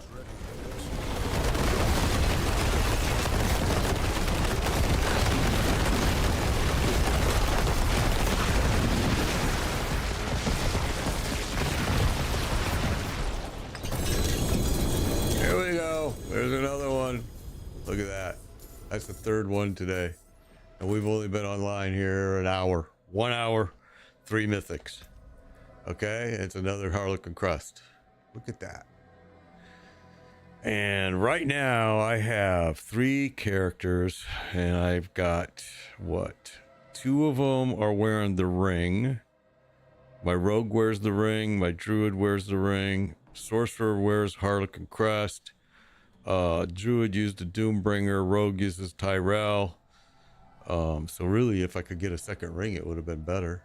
There we go. There's another one. Look at that. That's the third one today. And we've only been online here an hour. 1 hour, 3 mythics. Okay, it's another Harlequin Crust. Look at that. And right now I have 3 characters, and I've got, what? 2 of them are wearing the ring. My rogue wears the ring. My druid wears the ring. Sorcerer wears Harlequin Crest. Druid used the Doombringer. Rogue uses Tyrell. So really, if I could get a second ring, it would have been better.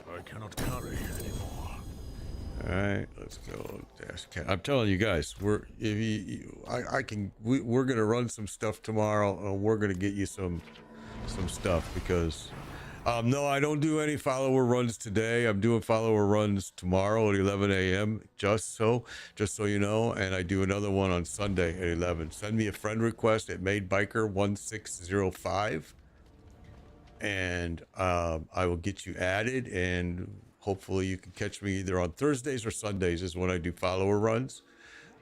I cannot carry anymore. All right, let's go. I'm telling you guys, we're gonna run some stuff tomorrow, and we're gonna get you some stuff because. No, I don't do any follower runs today. I'm doing follower runs tomorrow at 11 a.m. Just so you know. And I do another one on Sunday at 11. Send me a friend request at madebiker1605. And I will get you added. And hopefully you can catch me either on Thursdays or Sundays is when I do follower runs.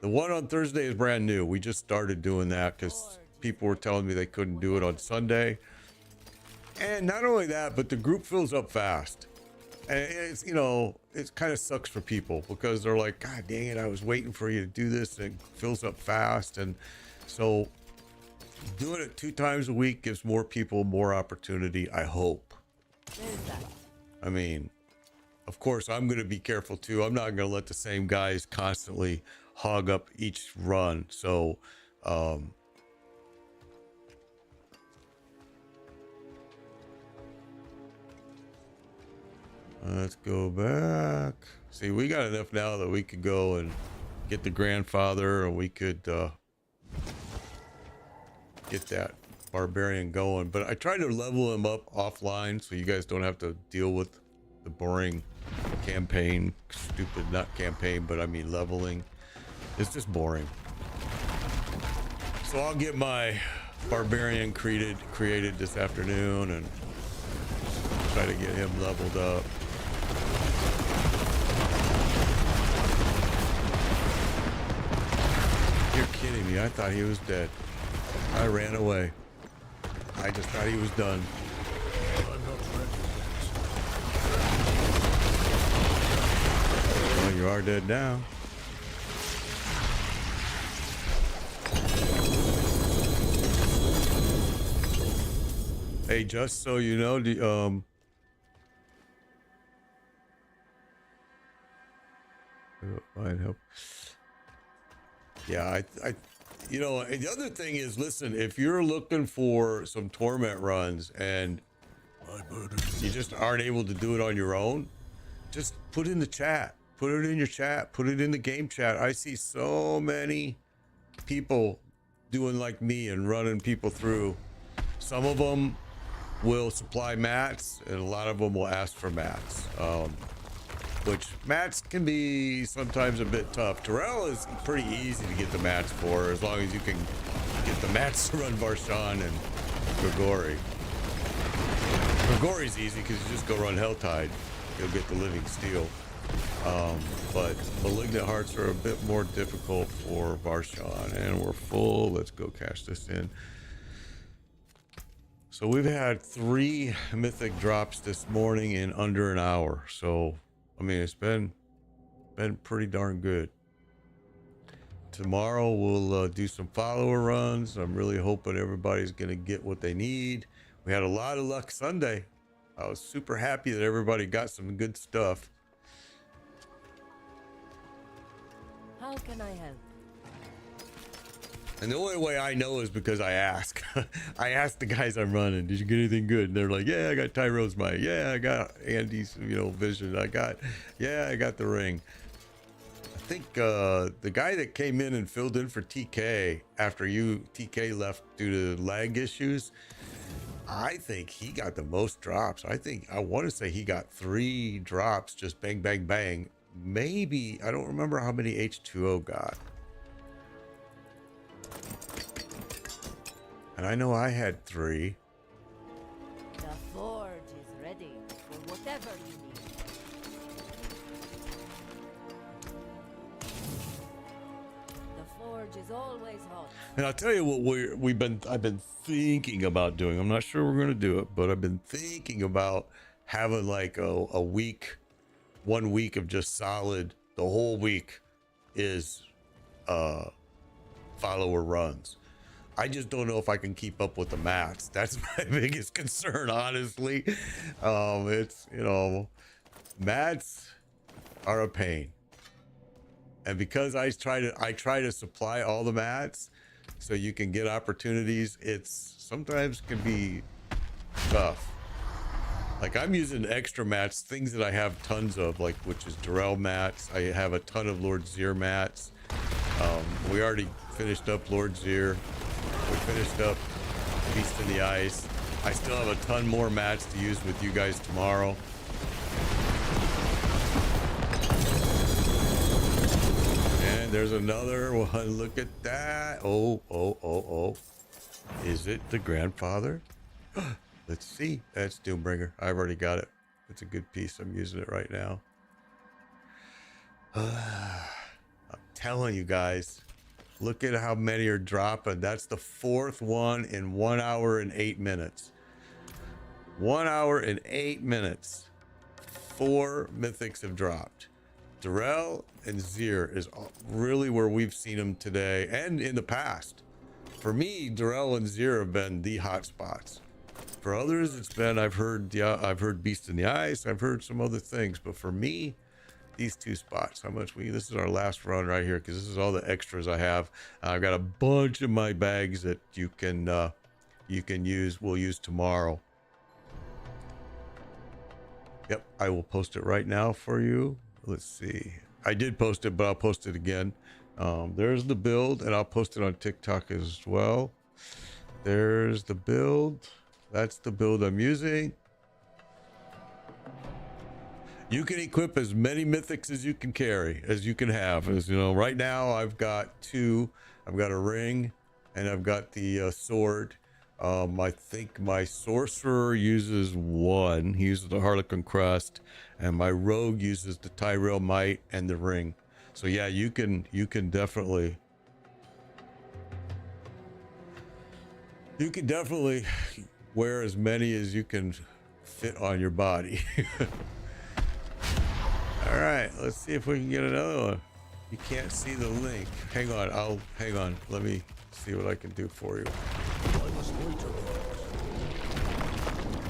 The one on Thursday is brand new. We just started doing that because people were telling me they couldn't do it on Sunday. And not only that, but the group fills up fast. And it's, you know, it kind of sucks for people because they're like, God dang it, I was waiting for you to do this, and it fills up fast. And so doing it 2 times a week gives more people more opportunity, I hope. I mean, of course, I'm going to be careful too. I'm not going to let the same guys constantly hog up each run. So, let's go back. See, we got enough now that we could go and get the grandfather, and we could get that barbarian going. But I tried to level him up offline so you guys don't have to deal with the boring campaign. Stupid, not campaign, but I mean leveling. It's just boring. So I'll get my barbarian created this afternoon and try to get him leveled up. You're kidding me. I thought he was dead. I ran away. I just thought he was done. I'm not ready. Well, you are dead now. Hey, just so you know, might help. Yeah, I, you know, and the other thing is, listen, if you're looking for some torment runs and My burden. you just aren't able to do it on your own, just put in the chat. Put it in your chat. Put it in the game chat. I see so many people doing like me and running people through. Some of them will supply mats, and a lot of them will ask for mats. Which mats can be sometimes a bit tough. Terrell is pretty easy to get the mats for, as long as you can get the mats to run Varshan and Grigori. Grigori's easy because you just go run Helltide. You'll get the Living Steel. But Malignant Hearts are a bit more difficult for Varshan, and we're full. Let's go cash this in. So we've had 3 mythic drops this morning in under an hour. So, I mean, it's been pretty darn good. Tomorrow we'll do some follower runs. I'm really hoping everybody's going to get what they need. We had a lot of luck Sunday. I was super happy that everybody got some good stuff. How can I help? And the only way I know is because I ask. I ask the guys I'm running, did you get anything good? And they're like, yeah, I got Tyro's Might. Yeah, I got Andy's, vision. I got the ring. I think the guy that came in and filled in for TK after TK left due to lag issues, I think he got the most drops. I want to say he got 3 drops, just bang, bang, bang. Maybe, I don't remember how many H2O got. And I know I had 3. The forge is ready for whatever you need. The forge is always hot. And I'll tell you what I've been thinking about doing. I'm not sure we're going to do it, but I've been thinking about having like a week, 1 week of just solid, the whole week is follower runs. I just don't know if I can keep up with the mats. That's my biggest concern, honestly. It's, mats are a pain. And because I try to supply all the mats so you can get opportunities, it's sometimes can be tough. Like I'm using extra mats, things that I have tons of, like which is Durrell mats. I have a ton of Lord Zir mats. We already finished up Lord Zir. We finished up Beast in the Ice. I still have a ton more mats to use with you guys tomorrow. And there's another one. Look at that. Oh. Is it the grandfather? Let's see. That's Doombringer. I've already got it. It's a good piece. I'm using it right now. I'm telling you guys. Look at how many are dropping. That's the 4th one in 1 hour and 8 minutes. 1 hour and 8 minutes. 4 mythics have dropped. Durrell and Zir is really where we've seen them today and in the past. For me, Durrell and Zir have been the hot spots. For others, it's been I've heard Beast in the Ice. I've heard some other things, but for me, these 2 spots. This is our last run right here because this is all the extras I have. I've got a bunch of my bags that you can use. We'll use tomorrow. Yep, I will post it right now for you. Let's see. I did post it, but I'll post it again. There's the build, and I'll post it on TikTok as well. There's the build. That's the build I'm using. You can equip as many mythics as you can carry, as you can have. As you know, right now I've got 2. I've got a ring, and I've got the sword. I think my sorcerer uses 1. He uses the Harlequin Crust, and my rogue uses the Tyrell Might and the ring. So yeah, you can definitely wear as many as you can fit on your body. All right, let's see if we can get another one. You can't see the link. Hang on. Let me see what I can do for you.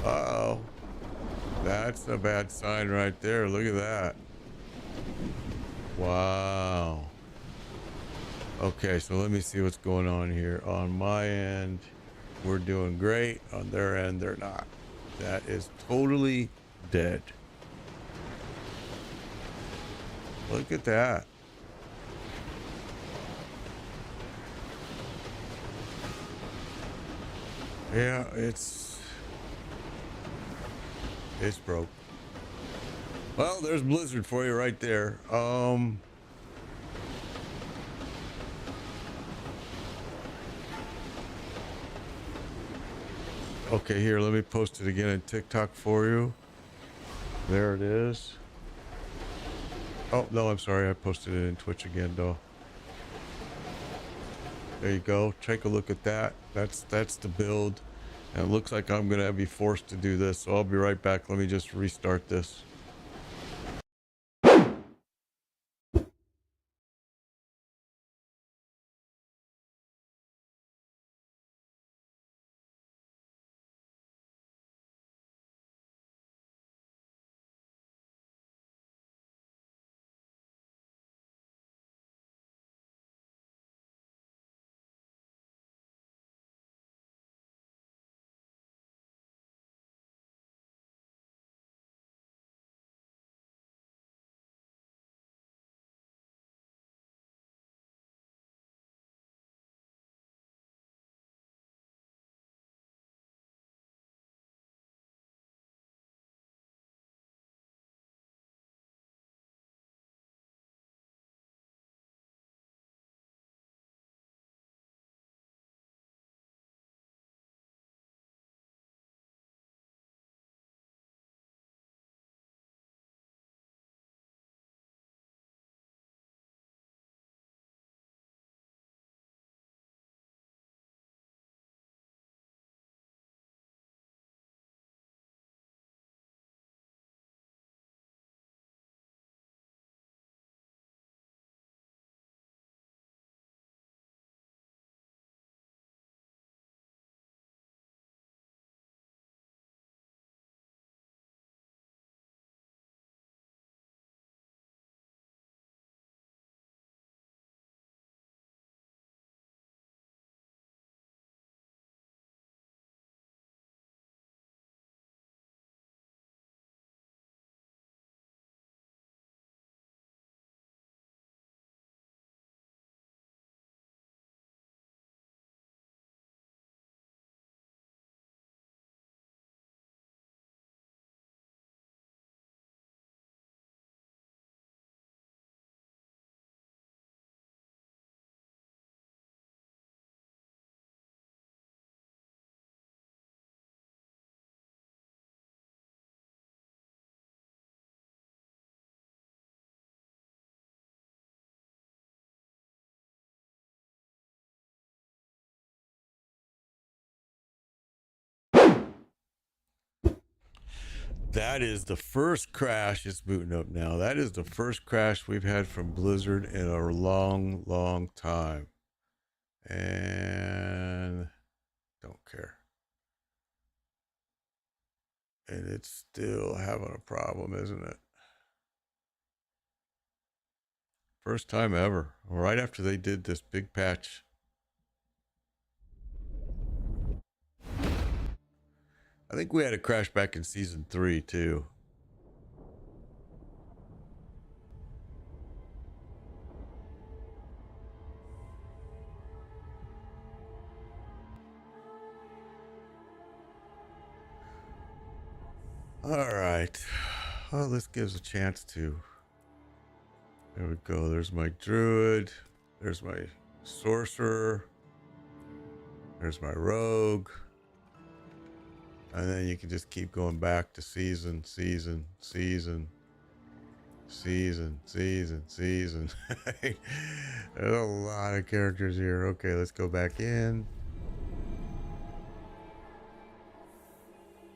Uh-oh. That's a bad sign right there. Look at that. Wow. Okay, so let me see what's going on here. On my end, we're doing great. On their end, they're not. That is totally dead. Look at that. Yeah, it's broke. Well, there's Blizzard for you right there. Okay, here, let me post it again on TikTok for you. There it is. Oh, no, I'm sorry. I posted it in Twitch again, though. There you go. Take a look at that. That's the build. And it looks like I'm going to be forced to do this, so I'll be right back. Let me just restart this. That is the first crash. It's booting up now. That is the first crash we've had from Blizzard in a long, long time. And don't care. And it's still having a problem, isn't it? First time ever. Right after they did this big patch. I think we had a crash back in season 3 too. All right. Well, this gives a chance to. There we go. There's my druid. There's my sorcerer. There's my rogue. And then you can just keep going back to season. There's a lot of characters here. Okay, let's go back in.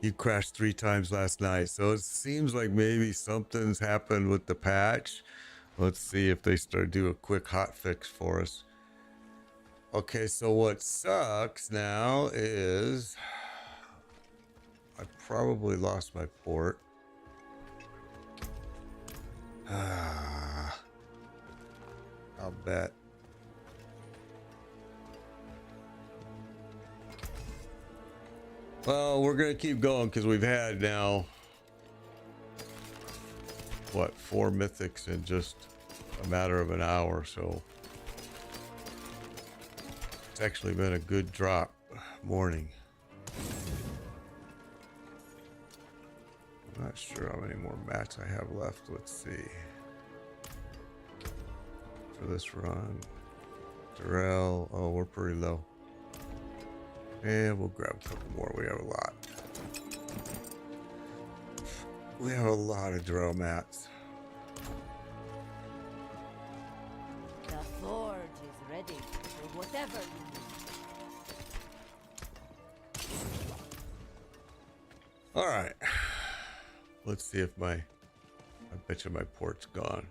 You crashed 3 times last night, so it seems like maybe something's happened with the patch. Let's see if they do a quick hot fix for us. Okay, so what sucks now is I probably lost my port. I'll bet. Well, we're gonna keep going because we've had now what, 4 mythics in just a matter of an hour, so it's actually been a good drop morning. I'm not sure how many more mats I have left. Let's see. For this run, Darrell. Oh, we're pretty low. And we'll grab a couple more. We have a lot. We have a lot of Darrell mats. The forge is ready for whatever you need. All right. Let's see if I bet you my port's gone.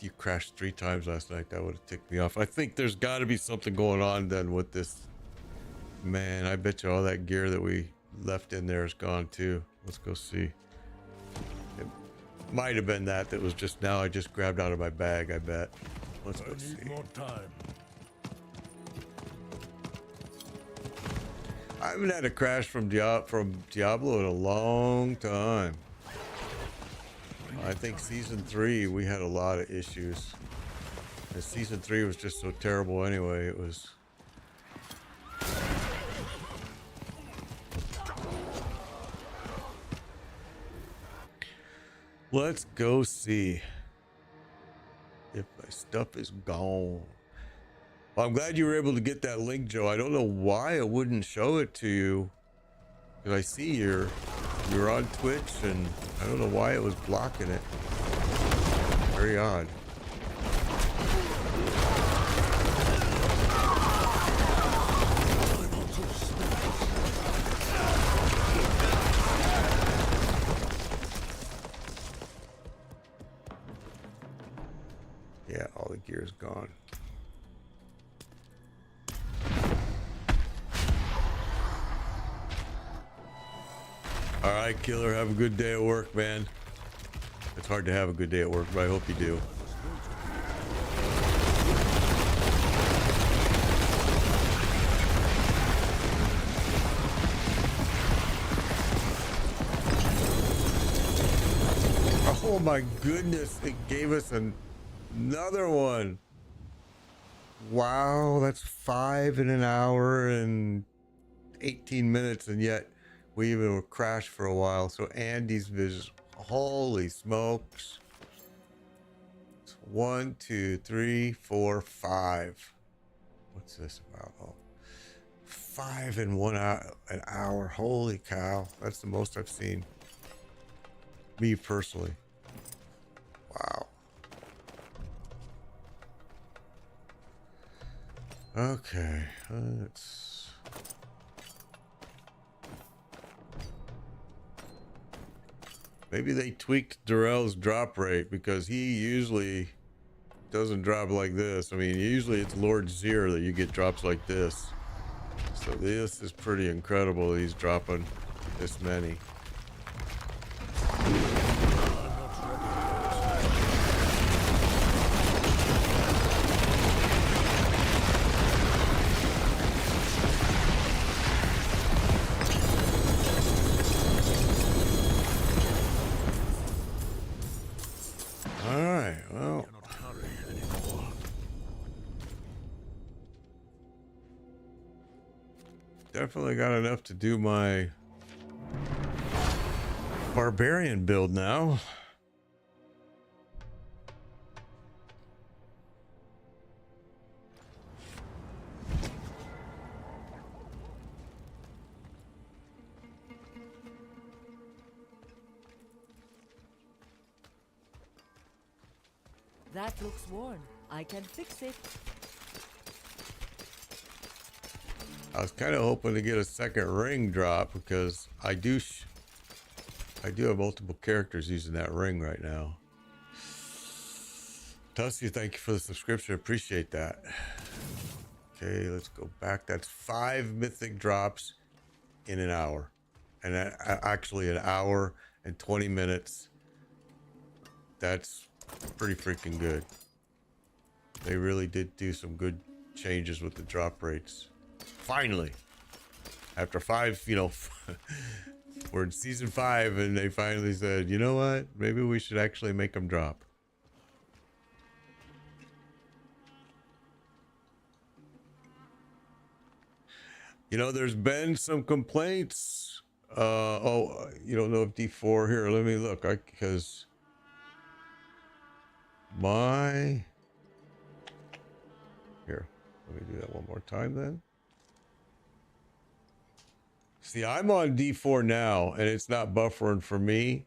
You crashed 3 times last night. That would have ticked me off. I think there's got to be something going on then with this. Man, I bet you all that gear that we left in there is gone too. Let's go see. It might have been that was just now I just grabbed out of my bag, I bet. Let's go see. I need more time. I haven't had a crash from Diablo in a long time. I think season 3 we had a lot of issues. And season 3 was just so terrible anyway. It was. Let's go see if my stuff is gone. Well, I'm glad you were able to get that link, Joe. I don't know why it wouldn't show it to you. Because I see you're on Twitch, and I don't know why it was blocking it. Very odd. Yeah, all the gear's gone. All right, Killer, have a good day at work, man. It's hard to have a good day at work, but I hope you do. Oh my goodness, it gave us another one. Wow, that's 5 in an hour and 18 minutes, and yet we even were crashed for a while. So Andy's vision, holy smokes. It's 1, 2, 3, 4, 5. What's this about? Oh, 5 in 1 hour, an hour. Holy cow. That's the most I've seen. Me personally. Wow. Okay, let's. Maybe they tweaked Darrell's drop rate because he usually doesn't drop like this. I mean, usually it's Lord Zir that you get drops like this. So this is pretty incredible. He's dropping this many. Definitely got enough to do my barbarian build now. That looks worn. I can fix it. I was kind of hoping to get a second ring drop because I do have multiple characters using that ring right now. Tussie, thank you for the subscription. Appreciate that. Okay, let's go back. That's 5 mythic drops in an hour. And actually an hour and 20 minutes. That's pretty freaking good. They really did do some good changes with the drop rates. Finally. After 5, you know, we're in season 5 and they finally said, you know what? Maybe we should actually make them drop. You know, there's been some complaints. Oh, you don't know if D4 here. Let me look. Because my here, let me do that one more time then. See, I'm on D4 now, and it's not buffering for me,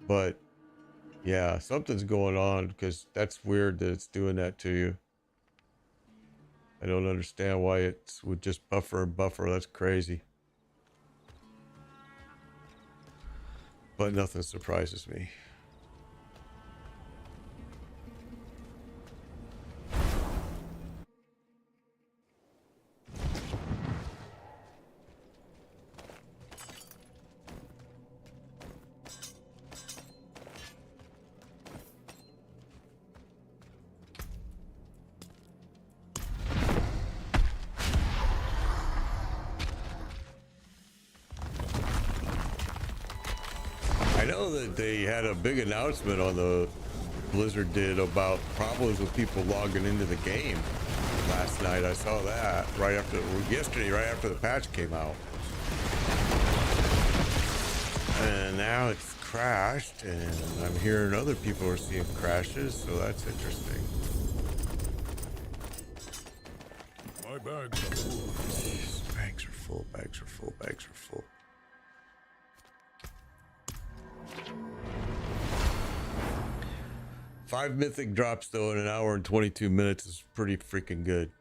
but yeah, something's going on because that's weird that it's doing that to you. I don't understand why it would just buffer and buffer. That's crazy. But nothing surprises me. I know that they had a big announcement on the Blizzard did about problems with people logging into the game last night. I saw that yesterday, right after the patch came out. And now it's crashed, and I'm hearing other people are seeing crashes, so that's interesting. My bags are full. Jeez, bags are full, bags are full, bags are full. Five mythic drops though in an hour and 22 minutes is pretty freaking good.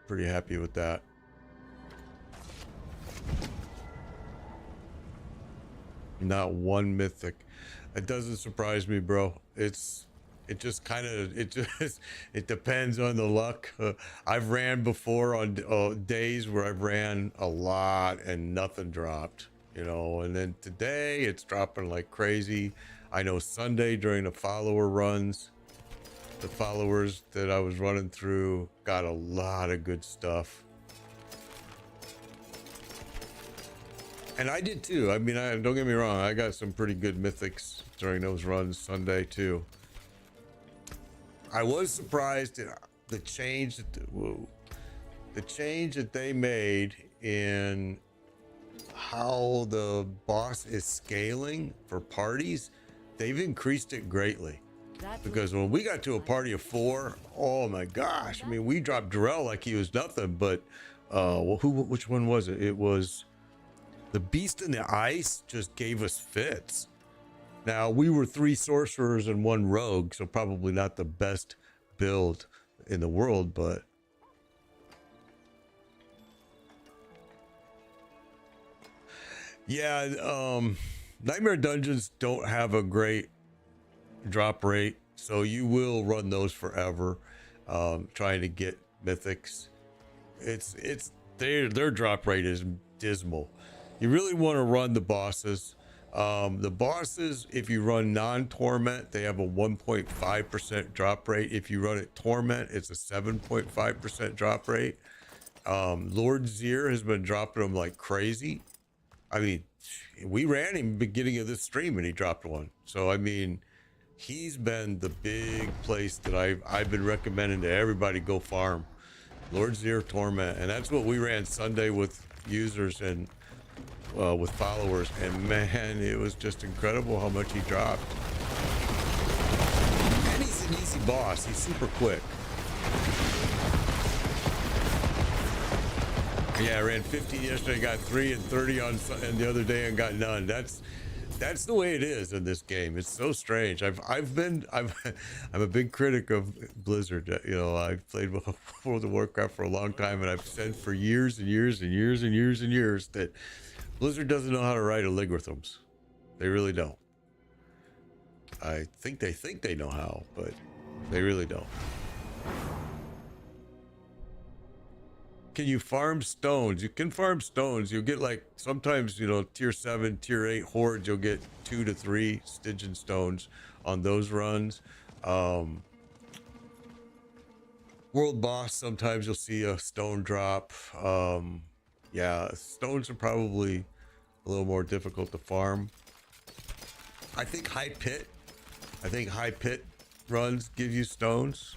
Pretty happy with that. Not one mythic. It doesn't surprise me, bro. It depends on the luck. I've ran before on days where I've ran a lot and nothing dropped, you know, and then today it's dropping like crazy. I know Sunday during the follower runs, the followers that I was running through got a lot of good stuff. And I did too. I mean, don't get me wrong. I got some pretty good mythics during those runs Sunday too. I was surprised at the change that they made in how the boss is scaling for parties. They've increased it greatly. Because when we got to a party of 4, oh my gosh! I mean, we dropped Darrell like he was nothing. But well, which one was it? It was the Beast in the Ice. Just gave us fits. Now we were 3 sorcerers and 1 rogue, so probably not the best build in the world, but yeah, Nightmare Dungeons don't have a great drop rate, so you will run those forever, trying to get mythics. Their drop rate is dismal. You really want to run the bosses. The bosses, if you run non-torment, they have a 1.5% drop rate. If you run it torment, it's a 7.5% drop rate. Lord Zir has been dropping them like crazy. I mean, we ran him beginning of this stream and he dropped one. So I mean, he's been the big place that I've been recommending to everybody go farm. Lord Zir torment, and that's what we ran Sunday with users and with followers, and man, it was just incredible how much he dropped. And he's an easy boss. He's super quick. Yeah, I ran 50 yesterday, got 3 and 30 on and the other day and got none. That's the way it is in this game. It's so strange. I'm a big critic of Blizzard. You know, I've played World of Warcraft for a long time, and I've said for years and years and years and years and years that Blizzard doesn't know how to write algorithms. They really don't. I think they know how, but they really don't. Can you farm stones? You can farm stones. You'll get like sometimes, you know, tier 7, tier 8 hordes, you'll get 2 to 3 Stygian stones on those runs. World boss, sometimes you'll see a stone drop. Yeah, stones are probably a little more difficult to farm. I think high pit runs give you stones.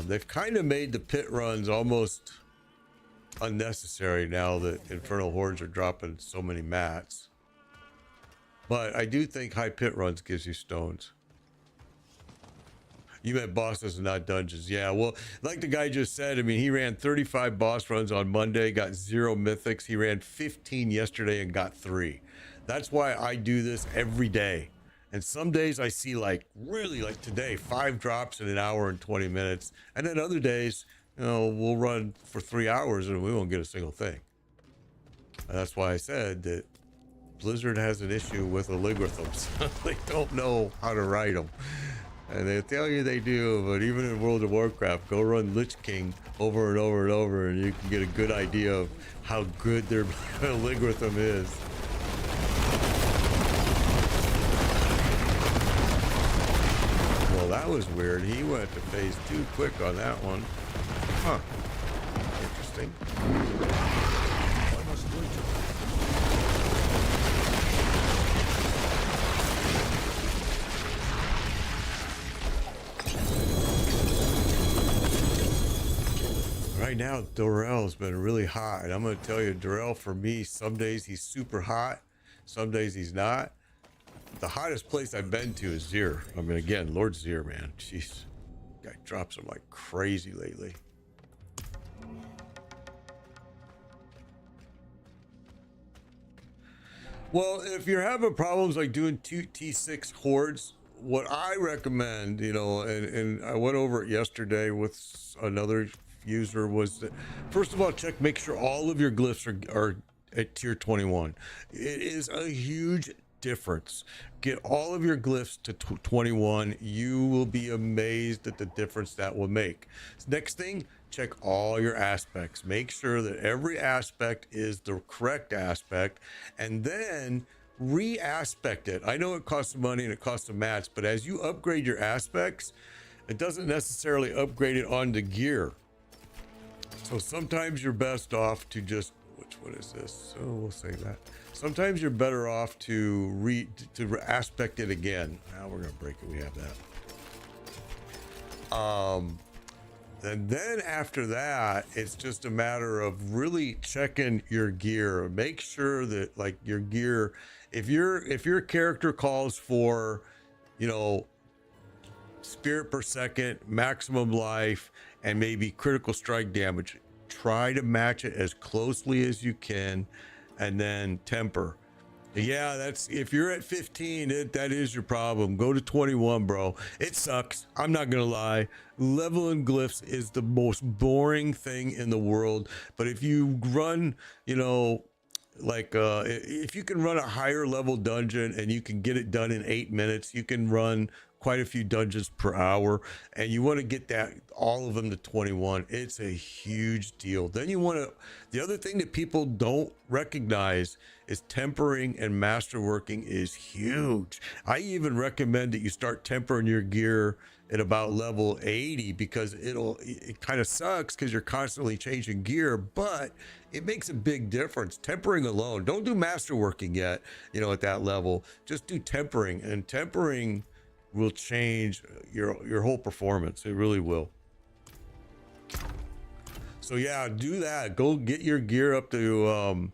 They've kind of made the pit runs almost unnecessary now that Infernal Hordes are dropping so many mats. But I do think high pit runs gives you stones. You meant bosses and not dungeons. Yeah, well, like the guy just said, I mean, he ran 35 boss runs on Monday, got 0 mythics. He ran 15 yesterday and got 3. That's why I do this every day. And some days I see like really like today, 5 drops in an hour and 20 minutes. And then other days, you know, we'll run for 3 hours and we won't get a single thing. And that's why I said that Blizzard has an issue with algorithms. They don't know how to write them. And they tell you they do, but even in World of Warcraft, go run Lich King over and over and over, and you can get a good idea of how good their algorithm is. Well, that was weird. He went to phase 2 quick on that one. Huh. Interesting. I must wait. Right now, Dorell's been really hot, and I'm going to tell you, Dorell, for me, some days he's super hot, some days he's not. The hottest place I've been to is Zir. I mean, again, Lord Zir, man. Jeez. Guy drops him like crazy lately. Well, if you're having problems like doing 2 T6 hordes, what I recommend, you know, and I went over it yesterday with another user, was that first of all, make sure all of your glyphs are at tier 21. It is a huge difference. Get all of your glyphs to 21. You will be amazed at the difference that will make. Next thing, check all your aspects. Make sure that every aspect is the correct aspect, and then re-aspect it. I know it costs money and it costs some mats, but as you upgrade your aspects, it doesn't necessarily upgrade it onto gear. So sometimes you're best off to just, which one is this? So we'll say that. Sometimes you're better off to aspect it again. Now we're gonna break it. We have that. And then after that, it's just a matter of really checking your gear. Make sure that like your gear, if your character calls for, you know, spirit per second, maximum life, and maybe critical strike damage, try to match it as closely as you can, and then temper. Yeah, that's if you're at 15, that is your problem. Go to 21, bro. It sucks. I'm not gonna lie. Leveling glyphs is the most boring thing in the world. But if you run, you know, like if you can run a higher level dungeon and you can get it done in 8 minutes, you can run quite a few dungeons per hour, and you want to get that all of them to 21. It's a huge deal. Then you want to, the other thing that people don't recognize is tempering and masterworking is huge. I even recommend that you start tempering your gear at about level 80, because it kind of sucks because you're constantly changing gear, but it makes a big difference. Tempering alone, don't do masterworking yet, you know, at that level. Just do tempering, and tempering will change your whole performance. It really will. So yeah, do that. Go get your gear up to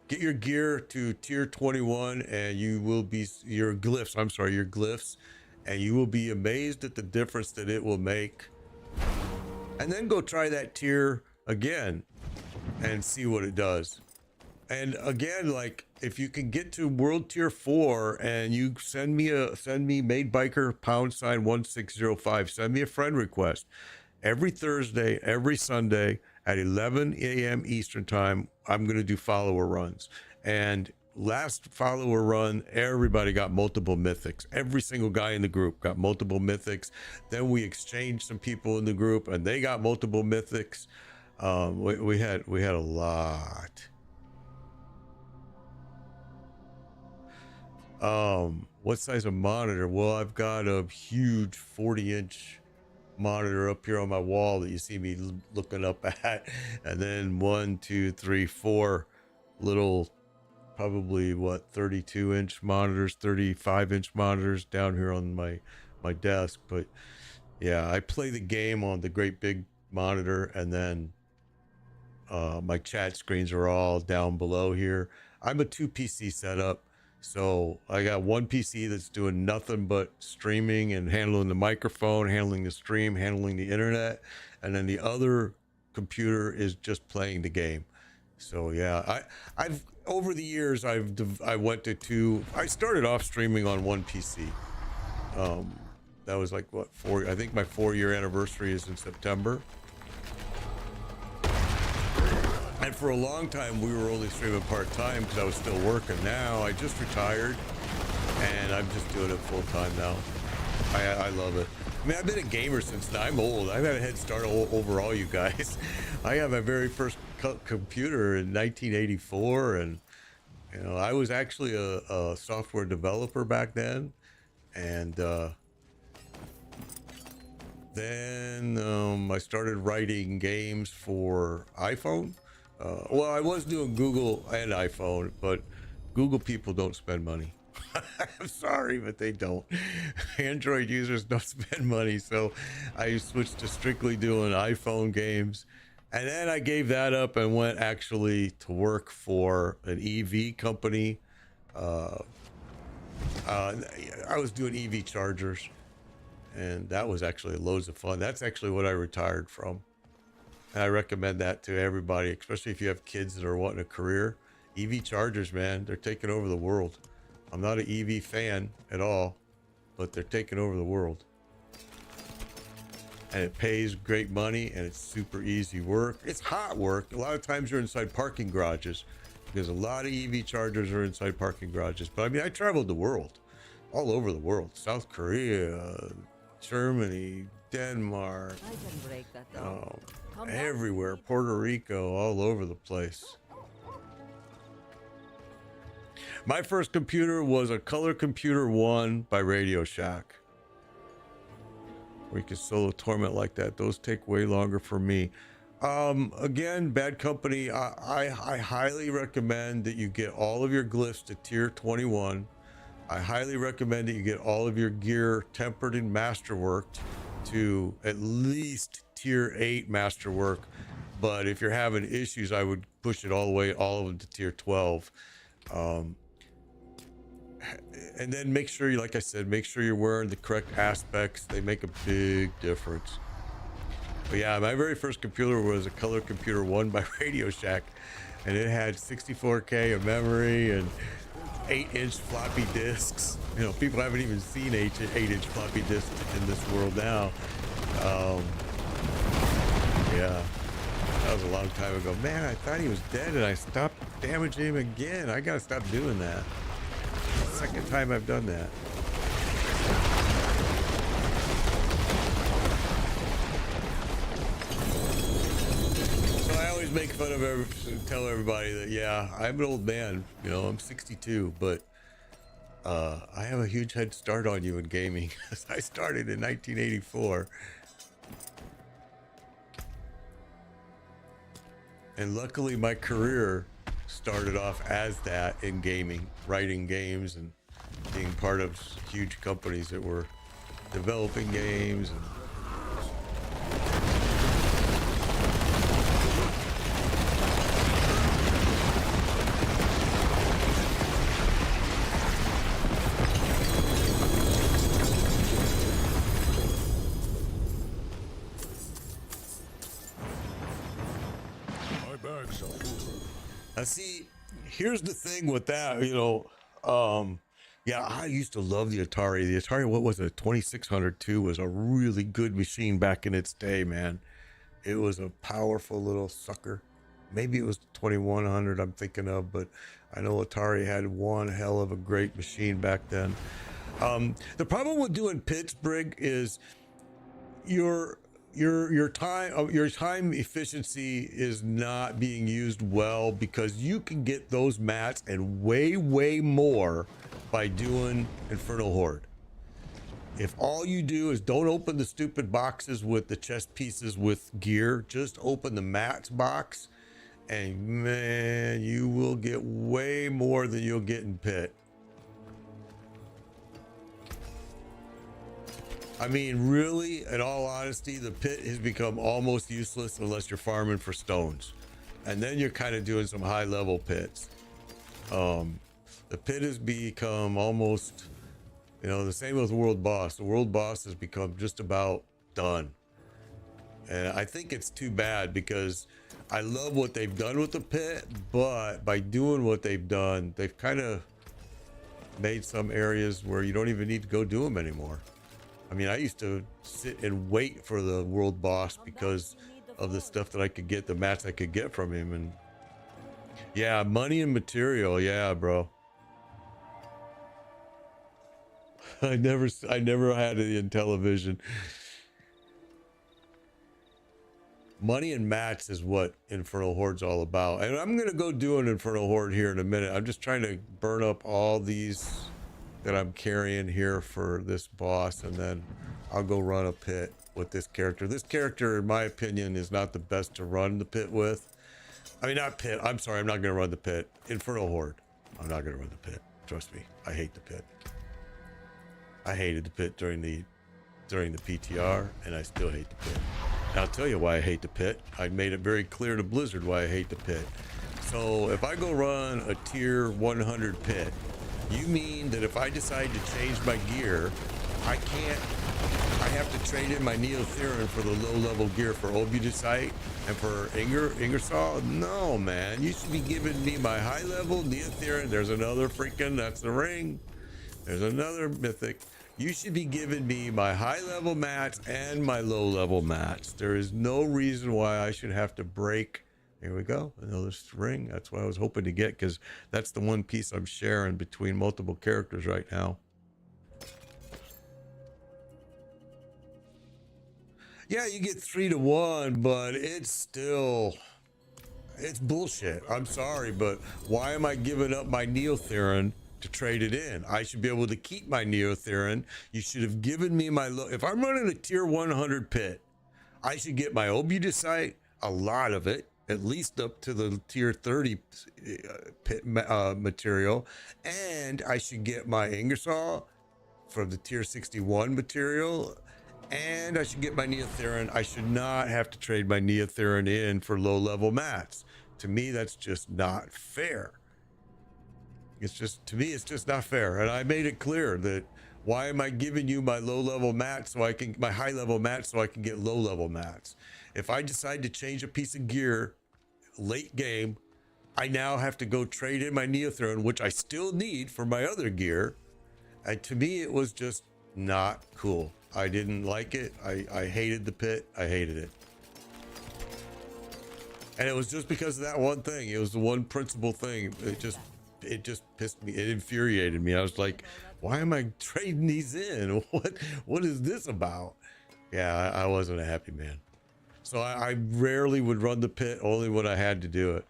tier 21, and you will be your glyphs, and you will be amazed at the difference that it will make. And then go try that tier again and see what it does. And again, like if you can get to world tier 4 and you send me made biker #1605, send me a friend request. Every Thursday, every Sunday at 11 a.m. Eastern time, I'm going to do follower runs. And last follower run, everybody got multiple mythics. Every single guy in the group got multiple mythics. Then we exchanged some people in the group and they got multiple mythics. We had a lot. What size of monitor? Well, I've got a huge 40-inch monitor up here on my wall that you see me looking up at, and then 1, 2, 3, 4 little, probably what, 32-inch monitors, 35-inch monitors down here on my desk. But yeah, I play the game on the great big monitor, and then my chat screens are all down below here. I'm a 2 PC setup, so I got one PC that's doing nothing but streaming and handling the microphone, handling the stream, handling the internet, and then the other computer is just playing the game. So yeah, I've over the years I went to two. I started off streaming on one PC. That was like what, I think my 4-year anniversary is in September. And for a long time, we were only streaming part-time because I was still working. Now I just retired, and I'm just doing it full-time now. I love it. I mean, I've been a gamer since I'm old. I've had a head start over all you guys. I had my very first computer in 1984, and you know, I was actually a software developer back then. And then I started writing games for iPhone. Well, I was doing Google and iPhone, but Google people don't spend money. I'm sorry, but they don't. Android users don't spend money, so I switched to strictly doing iPhone games. And then I gave that up and went actually to work for an EV company. I was doing EV chargers, and that was actually loads of fun. That's actually what I retired from. And I recommend that to everybody, especially if you have kids that are wanting a career. EV chargers, man, they're taking over the world. I'm not an EV fan at all, but they're taking over the world. And it pays great money, and it's super easy work. It's hot work. A lot of times you're inside parking garages, because a lot of EV chargers are inside parking garages. But I mean, I traveled the world, all over the world. South Korea, Germany, Denmark, I can break that down. everywhere, Puerto Rico, all over the place. My first computer was a Color Computer 1 by Radio Shack, where you can solo torment like that. Those take way longer for me. Again, bad company. I highly recommend that you get all of your glyphs to tier 21. I highly recommend that you get all of your gear tempered and masterworked to at least tier 8 masterwork. But if you're having issues, I would push it all the way, all of them to tier 12. And then make sure you, like I said, make sure you're wearing the correct aspects. They make a big difference. But yeah, my very first computer was a Color Computer 1 by Radio Shack, and it had 64K of memory and 8-inch floppy disks. You know, people haven't even seen 8-inch floppy disks in this world now. Yeah, that was a long time ago. Man, I thought he was dead, and I stopped damaging him again. I gotta stop doing that. Second time I've done that. So I always make fun of tell everybody that, yeah, I'm an old man, you know, I'm 62, but I have a huge head start on you in gaming. I started in 1984. And luckily my career started off as that in gaming, writing games and being part of huge companies that were developing games. And My bags are full. now see, here's the thing with that, you know, yeah, I used to love the Atari. The Atari, what was it, 2602 was a really good machine back in its day, man. It was a powerful little sucker. Maybe it was 2100 I'm thinking of, but I know Atari had one hell of a great machine back then. The problem with doing Pittsburgh is your time efficiency is not being used well, because you can get those mats and way more by doing Infernal Horde. If all you do is don't open the stupid boxes with the chest pieces with gear, just open the mats box, and man, you will get way more than you'll get in pit. I mean, really, in all honesty, the pit has become almost useless unless you're farming for stones. And then you're kind of doing some high level pits. The pit has become almost, you know, the same with world boss. The world boss has become just about done. And I think it's too bad because I love what they've done with the pit, but by doing what they've done, they've kind of made some areas where you don't even need to go do them anymore. I mean, I used to sit and wait for the world boss because of the stuff that I could get, the mats I could get from him. And yeah, money and material. Yeah, bro. I never had it in television. Money and mats is what Infernal Horde's all about. And I'm going to go do an Infernal Horde here in a minute. I'm just trying to burn up all these that I'm carrying here for this boss, and then I'll go run a pit with this character. This character, in my opinion, is not the best to run the pit with. I mean, not pit. I'm sorry, I'm not going to run the pit. Infernal Horde. I'm not going to run the pit. Trust me. I hate the pit. I hated the pit during the PTR, and I still hate the pit. And I'll tell you why I hate the pit. I made it very clear to Blizzard why I hate the pit. So if I go run a tier 100 pit, you mean that if I decide to change my gear, I have to trade in my Neotherin for the low-level gear for Obudicite and for Ingersoll? No, man. You should be giving me my high-level Neotherin. There's another freaking, that's the ring. There's another mythic. You should be giving me my high-level mats and my low-level mats. There is no reason why I should have to break. Here we go, another ring. That's what I was hoping to get, because that's the one piece I'm sharing between multiple characters right now. Yeah, you get 3-to-1, but it's bullshit. I'm sorry, but why am I giving up my Neotherin to trade it in? I should be able to keep my Neotherin. You should have given me my if I'm running a tier 100 pit, I should get my Obudicite, a lot of it, at least up to the tier 30 pit material, and I should get my Ingersoll from the tier 61 material, and I should get my Neotherin. I should not have to trade my Neotherin in for low-level mats. To me, that's just not fair. It's just, to me, it's just not fair. And I made it clear that why am I giving you my low-level mats so I can, my high-level mats so I can get low-level mats? If I decide to change a piece of gear late game, I now have to go trade in my Neotherin, which I still need for my other gear. And to me, it was just not cool. I didn't like it. I hated the pit. I hated it. And it was just because of that one thing. It was the one principal thing. It just pissed me. It infuriated me. I was like, why am I trading these in? What is this about? Yeah, I wasn't a happy man. So I rarely would run the pit, only when I had to do it.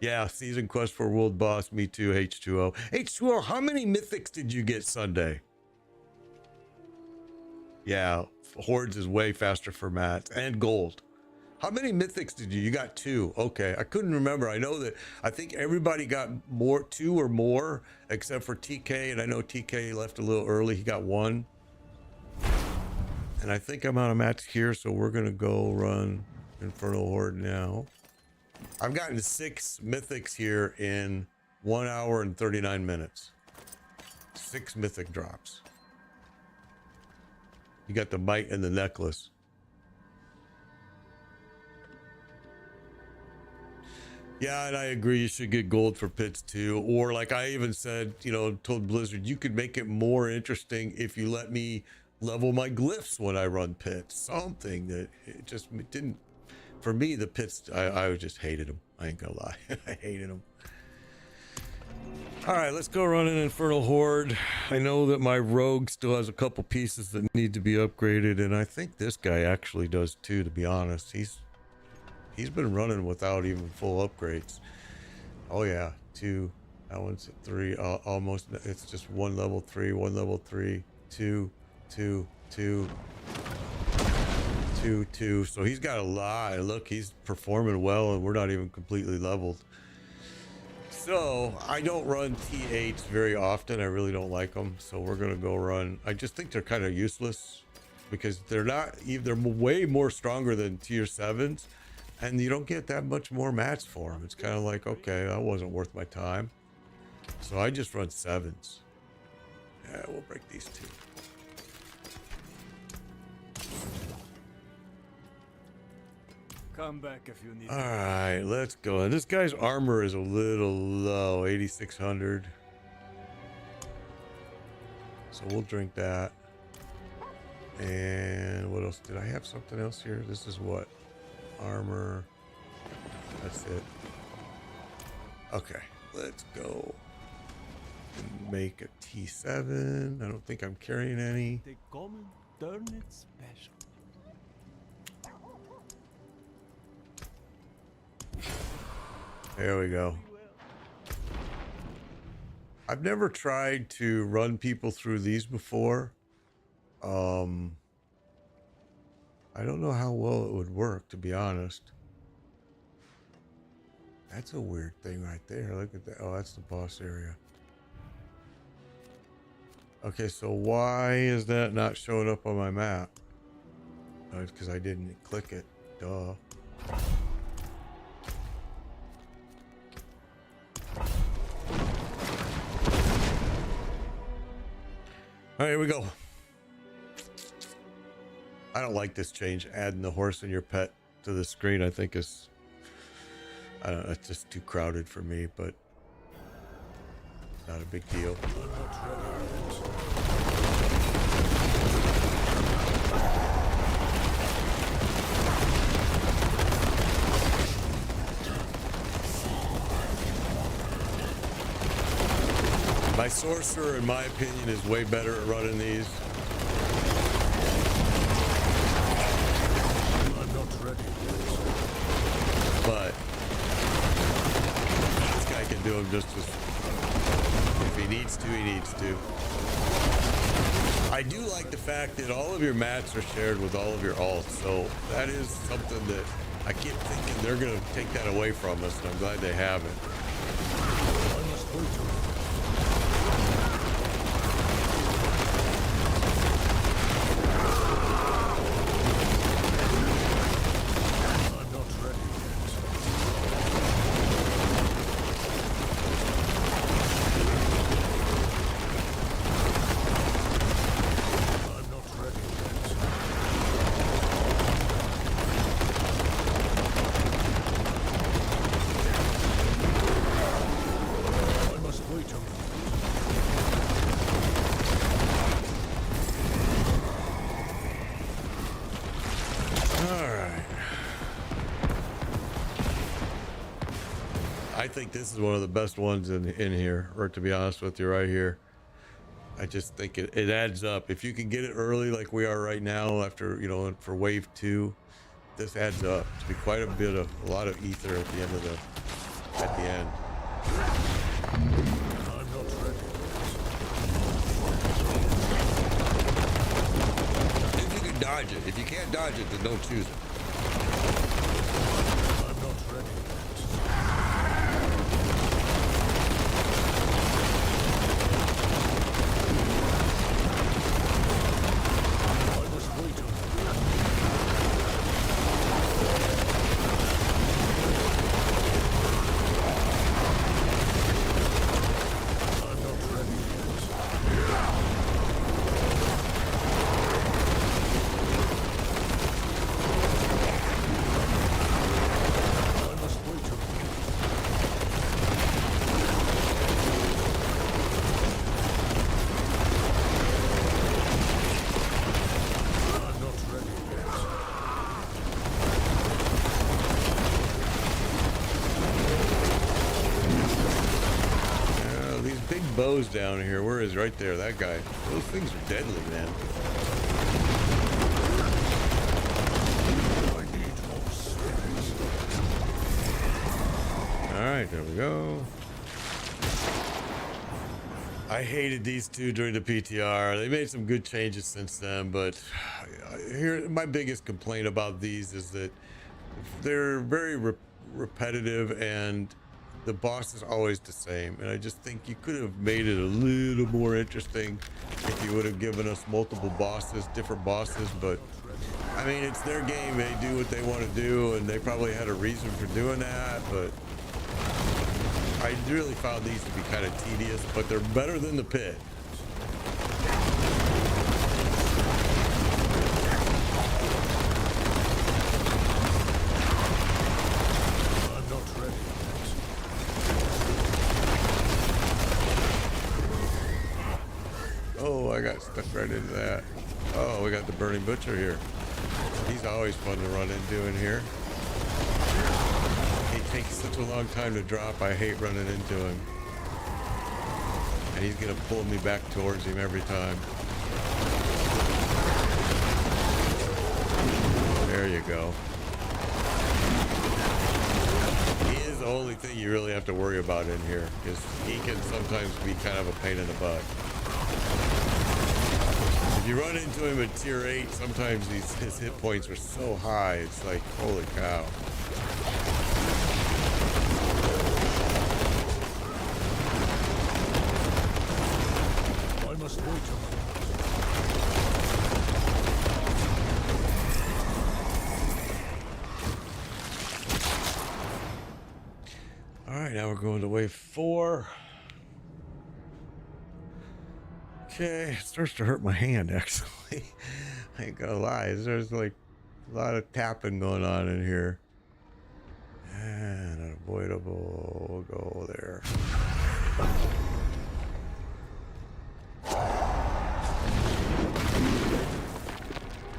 Yeah, season quest for world boss. Me too, H2O. H2O, how many mythics did you get Sunday? Yeah, Hordes is way faster for mats and gold. How many mythics did you? You got 2. Okay, I couldn't remember. I know that I think everybody got 2 or more, except for TK, and I know TK left a little early. He got 1. And I think I'm out of mats here, so we're gonna go run Infernal Horde now. I've gotten 6 mythics here in 1 hour and 39 minutes. 6 mythic drops. You got the might and the necklace. Yeah, and I agree. You should get gold for pits too. Or like I even said, you know, told Blizzard, you could make it more interesting if you let me level my glyphs when I run pits. Something that it just didn't. For me, the pits, I just hated them. I ain't gonna lie. I hated them. All right, let's go run an Infernal Horde. I know that my rogue still has a couple pieces that need to be upgraded, and I think this guy actually does too, to be honest. He's been running without even full upgrades. Oh yeah, 2. That one's at 3. Almost. It's just 1 level 3, 1 level 3. 2, 2, 2, 2, 2. So he's got a lot. Look, he's performing well, and we're not even completely leveled. So I don't run T8s very often. I really don't like them. So we're gonna go run. I just think they're kind of useless because they're not. They're way more stronger than tier 7s, and you don't get that much more mats for them. It's kind of like, okay, that wasn't worth my time. So I just run 7s. Yeah, we'll break these 2. Come back if you need. All right, let's go. And this guy's armor is a little low, 8,600. So we'll drink that. And what else? Did I have something else here? This is what? Armor. That's it. Okay, let's go. Make a T7. I don't think I'm carrying any. They come and turn it special. There we go. I've never tried to run people through these before. I don't know how well it would work, to be honest. That's a weird thing right there. Look at that. Oh, that's the boss area. Okay, so why is that not showing up on my map? Oh, it's because I didn't click it. Duh. All right, here we go. I don't like this change. Adding the horse and your pet to the screen, I think is, I don't know, it's just too crowded for me, but not a big deal. My sorcerer, in my opinion, is way better at running these. I'm not ready. But this guy can do them just as, if he needs to, he needs to. I do like the fact that all of your mats are shared with all of your alts, so that is something that I keep thinking they're going to take that away from us, and I'm glad they haven't. I must wait till I think this is one of the best ones in here, or to be honest with you, right here. I just think it adds up. If you can get it early like we are right now after, you know, for wave 2, this adds up to be quite a lot of ether at the end of at the end. I'm not ready. If you can dodge it. If you can't dodge it, then don't choose it. I'm not ready. Bows down here. Where is right there? That guy. Those things are deadly, man. I need more spirits. All right, there we go. I hated these two during the PTR. They made some good changes since then, but here my biggest complaint about these is that they're very repetitive and the boss is always the same. And I just think you could have made it a little more interesting if you would have given us multiple bosses, different bosses. But I mean, it's their game. They do what they want to do, and they probably had a reason for doing that. But I really found these to be kind of tedious, but they're better than the pit. I'm not ready. Oh, I got stuck right into that. Oh, we got the Burning Butcher here. He's always fun to run into in here. He takes such a long time to drop. I hate running into him. And he's gonna pull me back towards him every time. There you go. He is the only thing you really have to worry about in here, because he can sometimes be kind of a pain in the butt. If you run into him at tier 8, sometimes his hit points are so high, it's like, holy cow. I must wait a moment. All right, now we're going to wave 4. Okay, it starts to hurt my hand, actually. I ain't gonna lie. There's like a lot of tapping going on in here. And unavoidable. We'll go there.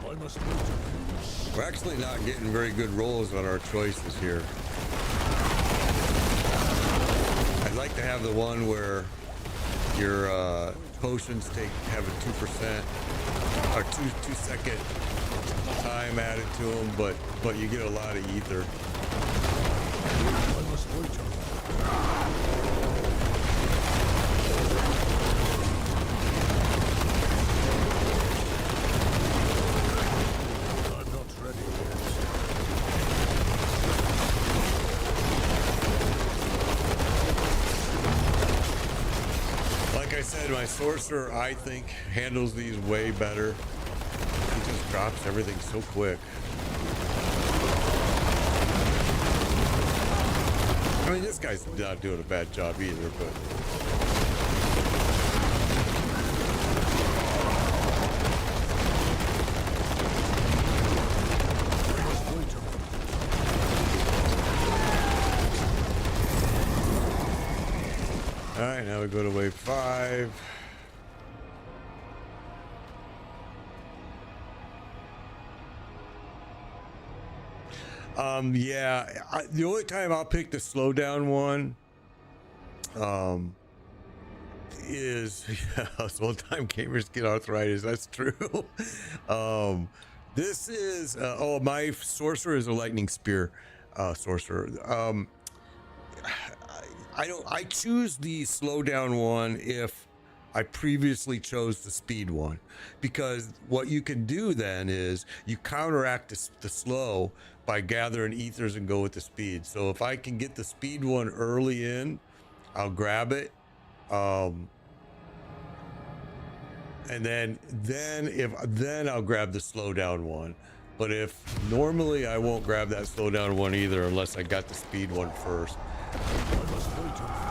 I must wait a moment. We're actually not getting very good rolls on our choices here. I'd like to have the one where your potions have a 2% or 2-second time added to them, but you get a lot of ether. I must wait a moment. I'm not ready yet. Like I said, my sorcerer, I think, handles these way better. He just drops everything so quick. I mean, this guy's not doing a bad job either, but... I must wait a moment. All right, now we go to wave 5. Yeah, the only time I'll pick the slowdown one, is so old time gamers get arthritis. That's true. This is oh, my sorcerer is a lightning spear sorcerer. I choose the slowdown one if I previously chose the speed one, because what you can do then is you counteract the slow by gathering ethers and go with the speed. So if I can get the speed one early in, I'll grab it. And then I'll grab the slowdown one. But if normally I won't grab that slowdown one either unless I got the speed one first. I must wait a moment.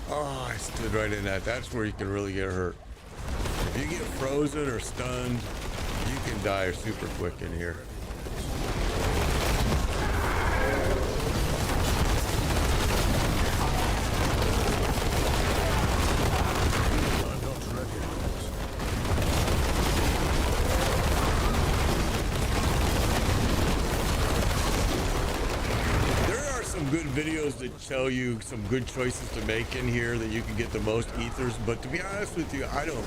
Oh, I stood right in that. That's where you can really get hurt. If you get frozen or stunned, you can die super quick in here. I'm not ready yet. There are some good videos that tell you some good choices to make in here that you can get the most ethers, but to be honest with you, I don't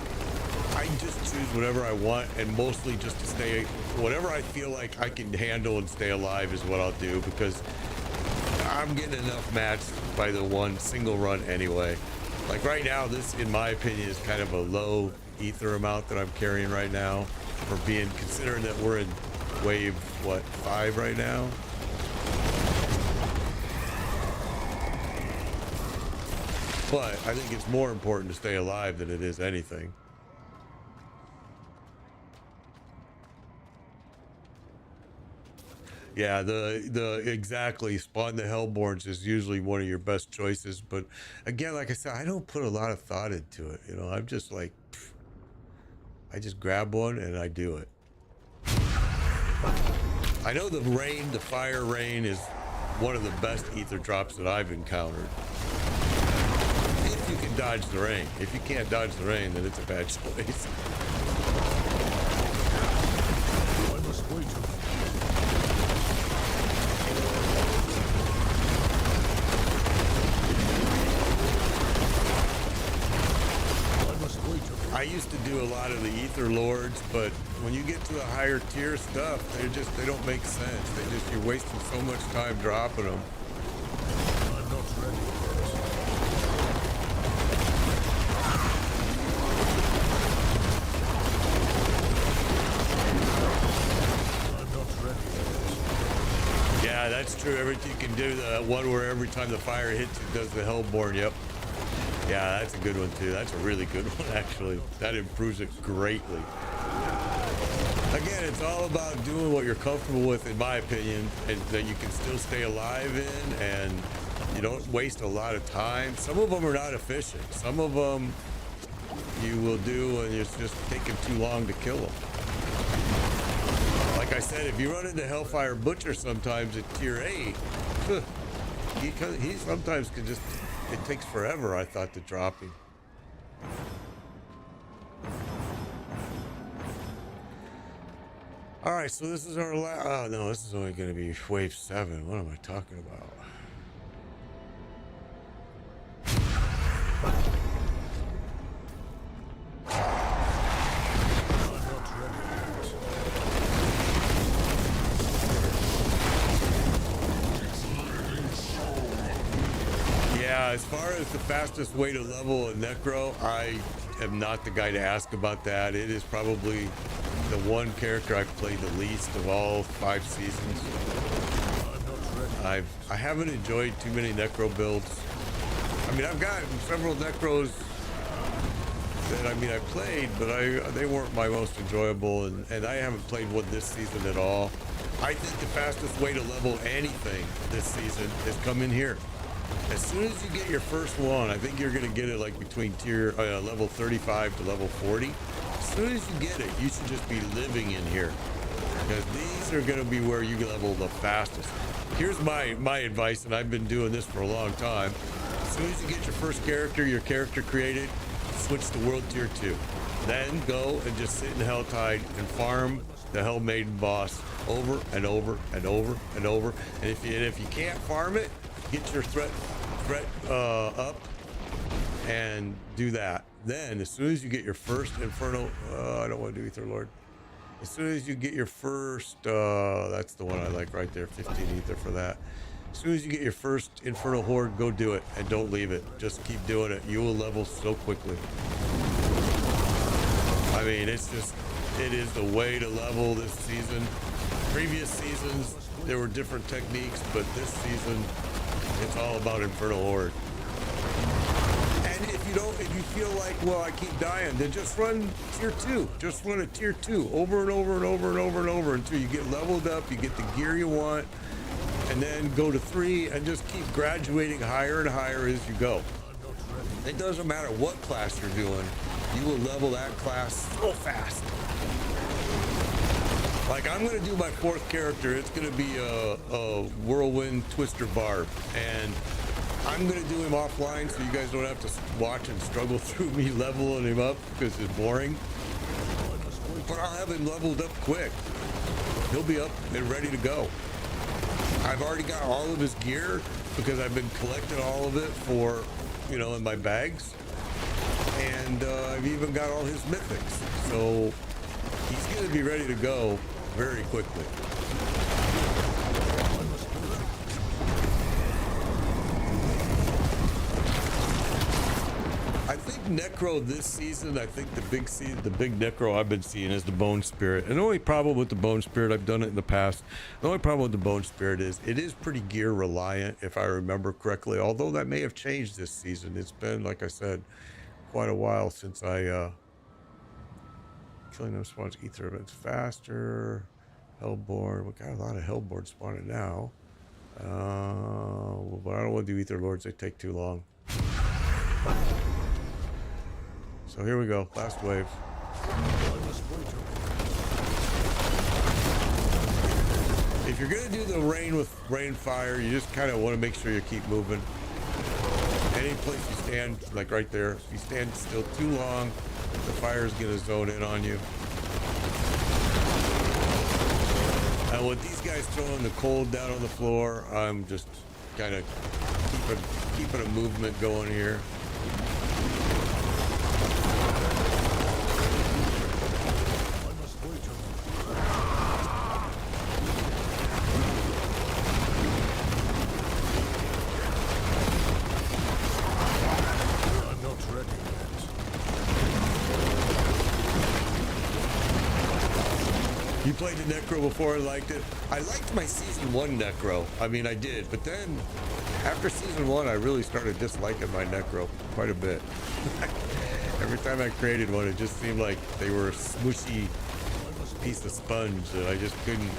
I just choose whatever I want, and mostly just to stay, whatever I feel like I can handle and stay alive is what I'll do, because I'm getting enough matched by the one single run anyway. Like right now, this, in my opinion, is kind of a low ether amount that I'm carrying right now, for being, considering that we're in wave, what, 5 right now? But I think it's more important to stay alive than it is anything. Yeah, the exactly, spawn the Hellborns is usually one of your best choices, but again, like I said, I don't put a lot of thought into it. You know, I'm just like, pff, I just grab one and I do it. I know the rain, the fire rain, is one of the best ether drops that I've encountered. If you can dodge the rain. If you can't dodge the rain, then it's a bad choice. I must wait. I used to do a lot of the ether lords, but when you get to the higher tier stuff, they don't make sense. You're wasting so much time dropping them. I'm not ready yet. I'm not ready yet. Yeah, that's true. Everything you can do, the one where every time the fire hits it does the Hellborn. Yep. Yeah, that's a good one too. That's a really good one, actually. That improves it greatly. Again, it's all about doing what you're comfortable with, in my opinion, and that you can still stay alive in, and you don't waste a lot of time. Some of them are not efficient. Some of them you will do, and it's just taking too long to kill them. Like I said, if you run into Hellfire Butcher sometimes at tier 8, he sometimes can just, it takes forever, I thought, to drop him. All right, so this is our last, oh no, this is only going to be wave 7. What am I talking about? As far as the fastest way to level a Necro, I am not the guy to ask about that. It is probably the one character I've played the least of all 5 seasons. I haven't enjoyed too many Necro builds. I mean, I've got several Necros that, I mean, I played, but they weren't my most enjoyable, and I haven't played one this season at all. I think the fastest way to level anything this season is come in here. As soon as you get your first one, I think you're going to get it like between tier level 35 to level 40. As soon as you get it, you should just be living in here, because these are going to be where you level the fastest. Here's my advice, and I've been doing this for a long time. As soon as you get your first character, your character created, switch to world tier 2. Then go and just sit in Helltide and farm the Hell Maiden boss over and over and over and over. And if you can't farm it, get your threat up and do that. Then as soon as you get your first Inferno, I don't want to do Ether Lord. As soon as you get your first, that's the one I like right there, 15 Ether for that. As soon as you get your first Infernal Horde, go do it and don't leave it. Just keep doing it. You will level so quickly. I mean, it is the way to level this season. Previous seasons, there were different techniques, but this season, it's all about Infernal Horde. And if you feel like, well, I keep dying, then just run tier 2. Just run a tier 2 over and over and over and over and over until you get leveled up, you get the gear you want, and then go to 3 and just keep graduating higher and higher as you go. It doesn't matter what class you're doing, you will level that class so fast. Like, I'm going to do my 4th character. It's going to be a Whirlwind Twister Barb. And I'm going to do him offline so you guys don't have to watch and struggle through me leveling him up because it's boring. But I'll have him leveled up quick. He'll be up and ready to go. I've already got all of his gear because I've been collecting all of it for, you know, in my bags. and I've even got all his mythics. So he's going to be ready to go very quickly. I think Necro this season, I think the big Necro I've been seeing is the Bone Spirit. And the only problem with the Bone Spirit, I've done it in the past, the only problem with the Bone Spirit is it is pretty gear reliant, if I remember correctly, although that may have changed this season. It's been, like I said, quite a while since I killing them spawns ether events faster. Hellborn, we got a lot of Hellborn spawning now. But I don't want to do ether lords, they take too long. So here we go, last wave. If you're gonna do the rain with rain fire, you just kind of want to make sure you keep moving. Any place you stand, like right there, if you stand still too long, the fire is gonna zone in on you. And with these guys throwing the cold down on the floor, I'm just kind of keeping a movement going here. You played the Necro before and liked it? I liked my Season 1 Necro. I mean, I did. But then, after Season 1, I really started disliking my Necro quite a bit. Every time I created one, it just seemed like they were a smushy piece of sponge that I just couldn't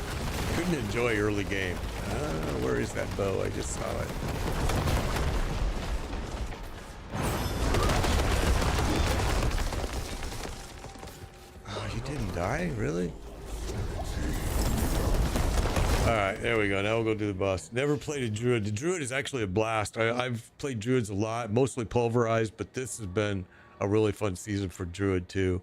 enjoy early game. Where is that bow? I just saw it. Oh, you didn't die? Really? All right, there we go. Now we'll go do the boss. Never played a druid. The druid is actually a blast. I've played druids a lot, mostly pulverized, but this has been a really fun season for druid too.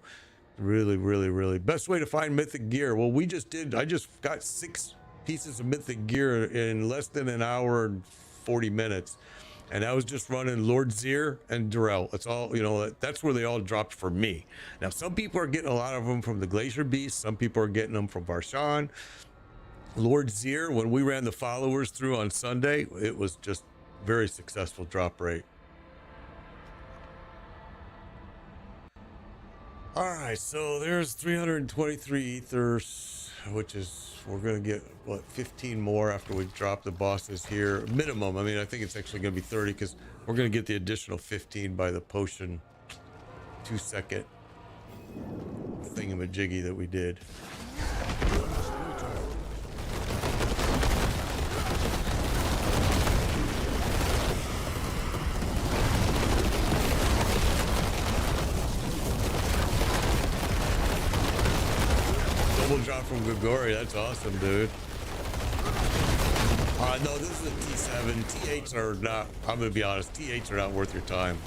Really. Best way to find mythic gear. Well, I just got 6 pieces of mythic gear in less than an hour and 40 minutes. And I was just running Lord Zir and Durrell. That's all, that's where they all dropped for me. Now, some people are getting a lot of them from the Glacier Beast. Some people are getting them from Varshan. Lord Zir, when we ran the followers through on Sunday, it was just very successful drop rate. All right, so there's 323 ethers, which is, we're going to get, 15 more after we drop the bosses here. Minimum. I mean, I think it's actually going to be 30 because we're going to get the additional 15 by the potion 2-second thingamajiggy that we did. Double drop from Grigori, that's awesome, dude. No, this is a T7. T8s are not, I'm gonna be honest, T8s are not worth your time.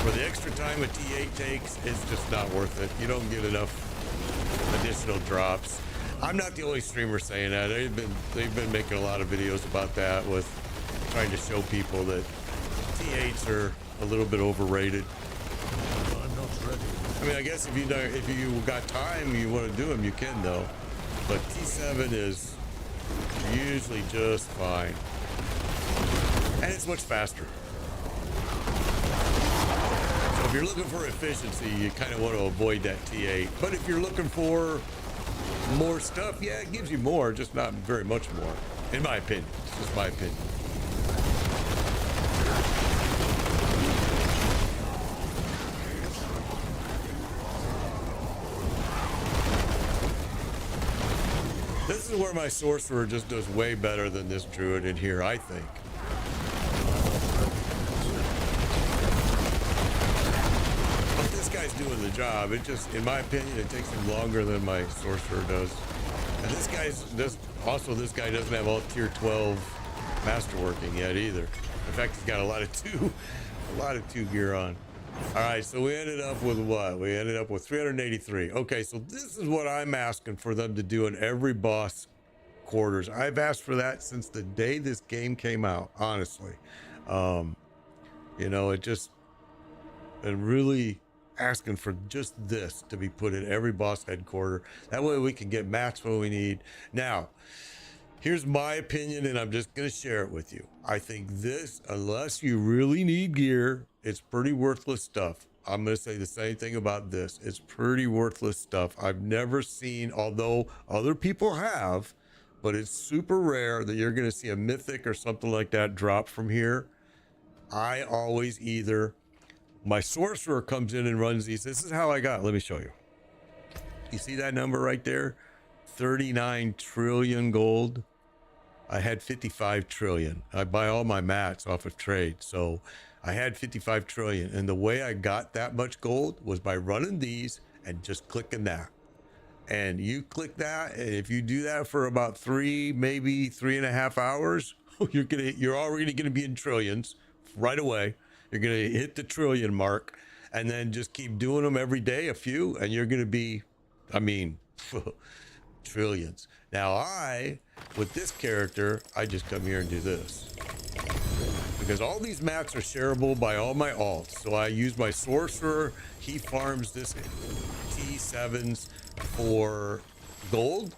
For the extra time a T8 takes, it's just not worth it. You don't get enough additional drops. I'm not the only streamer saying that. They've been making a lot of videos about that, with trying to show people that T8s are a little bit overrated. I'm not ready. I mean, I guess if you got time, you want to do them, you can though. But T7 is usually just fine, and it's much faster. So if you're looking for efficiency, you kind of want to avoid that T8. But if you're looking for more stuff, yeah, it gives you more, just not very much more, in my opinion. It's just my opinion. This is where my sorcerer just does way better than this druid in here, I think. But this guy's doing the job. It just, in my opinion, it takes him longer than my sorcerer does. And this guy doesn't have all tier 12 masterworking yet either. In fact, he's got a lot of two gear on. All right, so we ended up with what? We ended up with 383. Okay, so this is what I'm asking for them to do in every boss quarters. I've asked for that since the day this game came out, honestly. It just, and really asking for just this to be put in every boss headquarter. That way we can get mats when we need. Now, here's my opinion, and I'm just going to share it with you. I think this, unless you really need gear, it's pretty worthless stuff. I'm going to say the same thing about this. It's pretty worthless stuff. I've never seen, although other people have, but it's super rare that you're going to see a mythic or something like that drop from here. I always either, my sorcerer comes in and runs these. This is how I got, let me show you. You see that number right there? 39 trillion gold. I had 55 trillion. I buy all my mats off of trade. So I had 55 trillion. And the way I got that much gold was by running these and just clicking that. And you click that, and if you do that for about 3, maybe 3.5 hours, you're already gonna be in trillions right away. You're gonna hit the trillion mark, and then just keep doing them every day, a few, and you're gonna be, I mean, trillions. Now with this character, I just come here and do this. Because all these mats are shareable by all my alts. So I use my sorcerer, he farms this T7s for gold,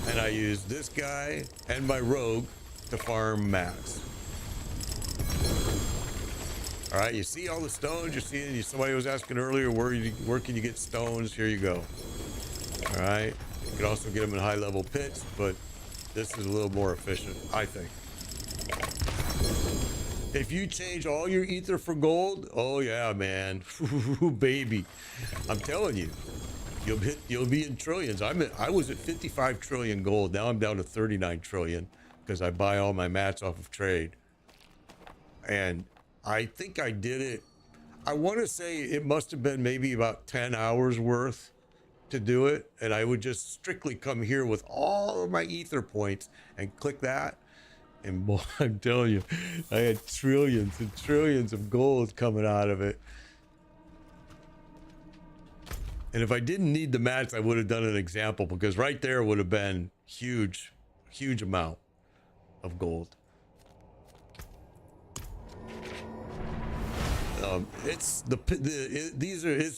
and I use this guy and my rogue to farm mats. All right, you see all the stones you're seeing. Somebody was asking earlier, where can you get stones? Here you go. All right, you can also get them in high level pits, but this is a little more efficient, I think. If you change all your ether for gold, oh yeah, man, baby, I'm telling you, you'll be in trillions. I was at 55 trillion gold. Now I'm down to 39 trillion because I buy all my mats off of trade. And I think I did it. I want to say it must have been maybe about 10 hours worth to do it. And I would just strictly come here with all of my ether points and click that. And boy, I'm telling you, I had trillions and trillions of gold coming out of it. And if I didn't need the mats, I would have done an example, because right there would have been huge amount of gold. It's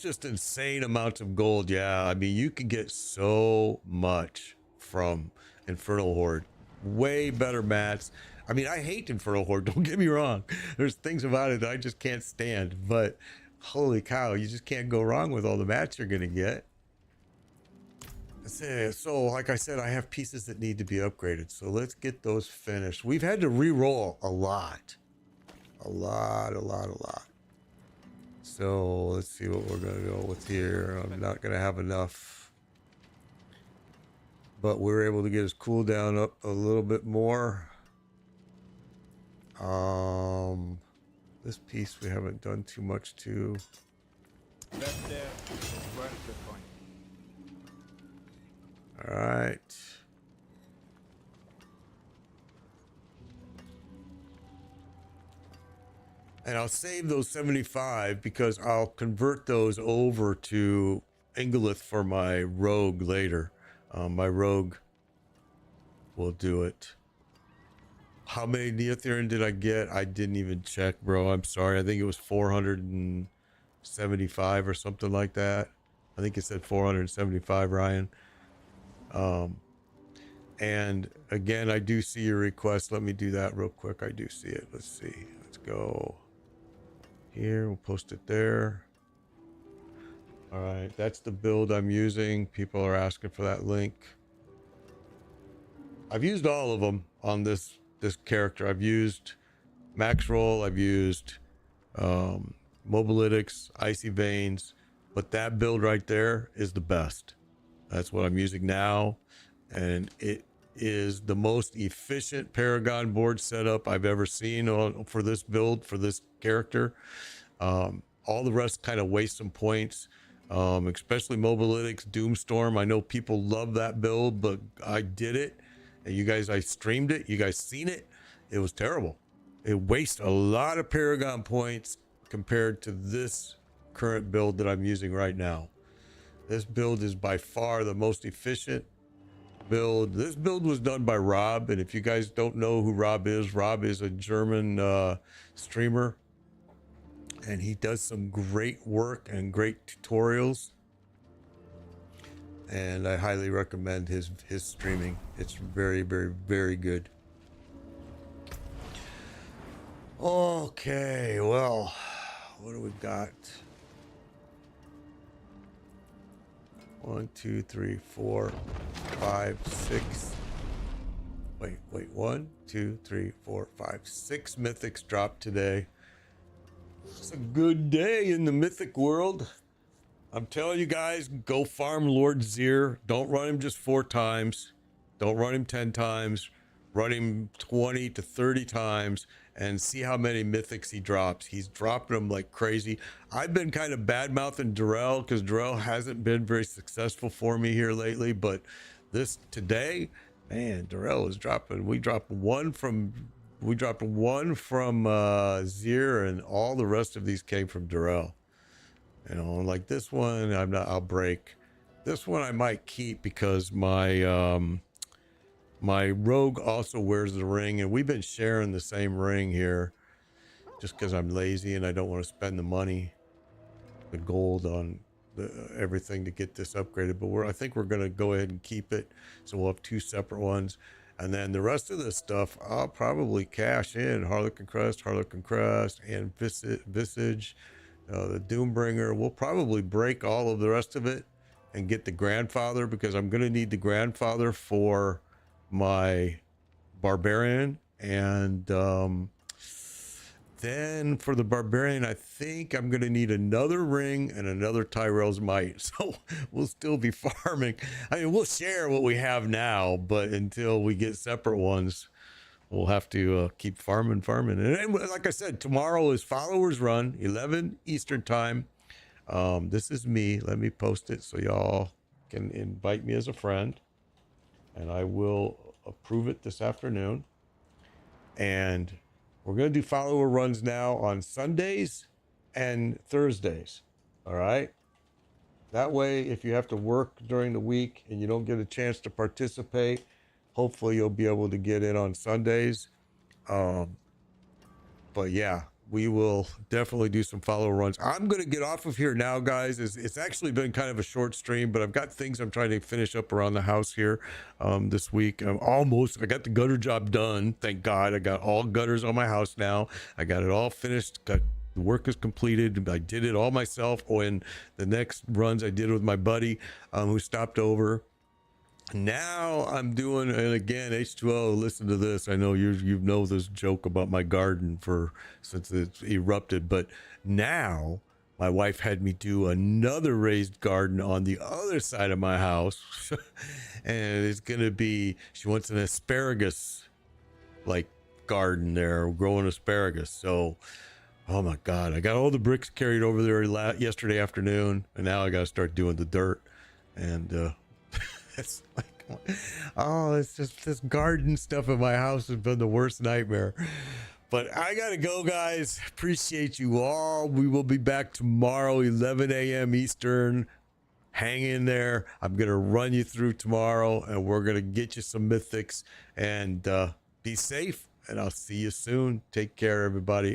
just insane amounts of gold. Yeah, I mean, you can get so much from Infernal Horde. Way better mats. I mean, I hate Infernal Horde, don't get me wrong. There's things about it that I just can't stand, but holy cow, you just can't go wrong with all the mats you're gonna get. So like I said, I have pieces that need to be upgraded, so let's get those finished. We've had to re-roll a lot. So let's see what we're gonna go with here. I'm not gonna have enough, but we're able to get his cooldown up a little bit more. This piece we haven't done too much to. Left there, worth the point. All right. And I'll save those 75 because I'll convert those over to Ingolith for my rogue later. My rogue will do it. How many Neotherin did I get? I didn't even check, bro. I'm sorry. I think it was 475 or something like that. I think it said 475, Ryan. And again, I do see your request. Let me do that real quick. I do see it. Let's see. Let's go here. We'll post it there. All right, that's the build I'm using. People are asking for that link. I've used all of them on this character. I've used Max Roll, I've used Mobilytics, Icy Veins, but that build right there is the best. That's what I'm using now, and it is the most efficient Paragon board setup I've ever seen for this build, for this character. All the rest kind of waste some points. Especially Mobilytics, Doomstorm. I know people love that build, but I did it, and you guys, I streamed it. You guys seen it. It was terrible. It wastes a lot of Paragon points compared to this current build that I'm using right now. This build is by far the most efficient build. This build was done by Rob, and if you guys don't know who Rob is a German streamer, and he does some great work and great tutorials. And I highly recommend his streaming. It's very, very, very good. Okay, well, what do we got? 1, 2, 3, 4, 5, 6. Wait, 1, 2, 3, 4, 5, 6 mythics dropped today. It's a good day in the mythic world. I'm telling you guys, go farm Lord Zir. Don't run him just 4 times. Don't run him 10 times. Run him 20 to 30 times and see how many mythics he drops. He's dropping them like crazy. I've been kind of bad-mouthing Darrell because Darrell hasn't been very successful for me here lately. But this today, man, Darrell is dropping. We dropped one from Zir, and all the rest of these came from Darrell. You know, like this one, I'll break. This one I might keep because my my rogue also wears the ring, and we've been sharing the same ring here just because I'm lazy and I don't want to spend the money, the gold on everything to get this upgraded. But I think we're going to go ahead and keep it. So we'll have 2 separate ones. And then the rest of this stuff, I'll probably cash in. Harlequin Crest, and Visage, the Doombringer. We'll probably break all of the rest of it and get the Grandfather, because I'm going to need the Grandfather for my Barbarian. And then for the Barbarian, I think I'm going to need another ring and another Tyrell's Might. So we'll still be farming. I mean, we'll share what we have now, but until we get separate ones, we'll have to keep farming. And like I said, tomorrow is Followers Run, 11 Eastern time. This is me. Let me post it so y'all can invite me as a friend, and I will approve it this afternoon. And we're going to do follower runs now on Sundays and Thursdays. All right. That way, if you have to work during the week and you don't get a chance to participate, hopefully you'll be able to get in on Sundays. But yeah, we will definitely do some follow runs. I'm going to get off of here now, guys. It's actually been kind of a short stream, but I've got things I'm trying to finish up around the house here this week. I got the gutter job done. Thank God. I got all gutters on my house now. I got it all finished. The work is completed. I did it all myself. And the next runs I did with my buddy who stopped over. Now I'm doing, and again, H2O, listen to this. I know you know this joke about my garden since it's erupted, but now my wife had me do another raised garden on the other side of my house. And it's going to be, she wants an asparagus like garden there, growing asparagus. So, oh my God, I got all the bricks carried over there yesterday afternoon, and now I got to start doing the dirt. And, it's like, oh, it's just this garden stuff in my house has been the worst nightmare. But I gotta go, guys. Appreciate you all. We will be back tomorrow, 11 a.m. Eastern. Hang in there. I'm gonna run you through tomorrow, and we're gonna get you some mythics. And be safe, and I'll see you soon. Take care, everybody.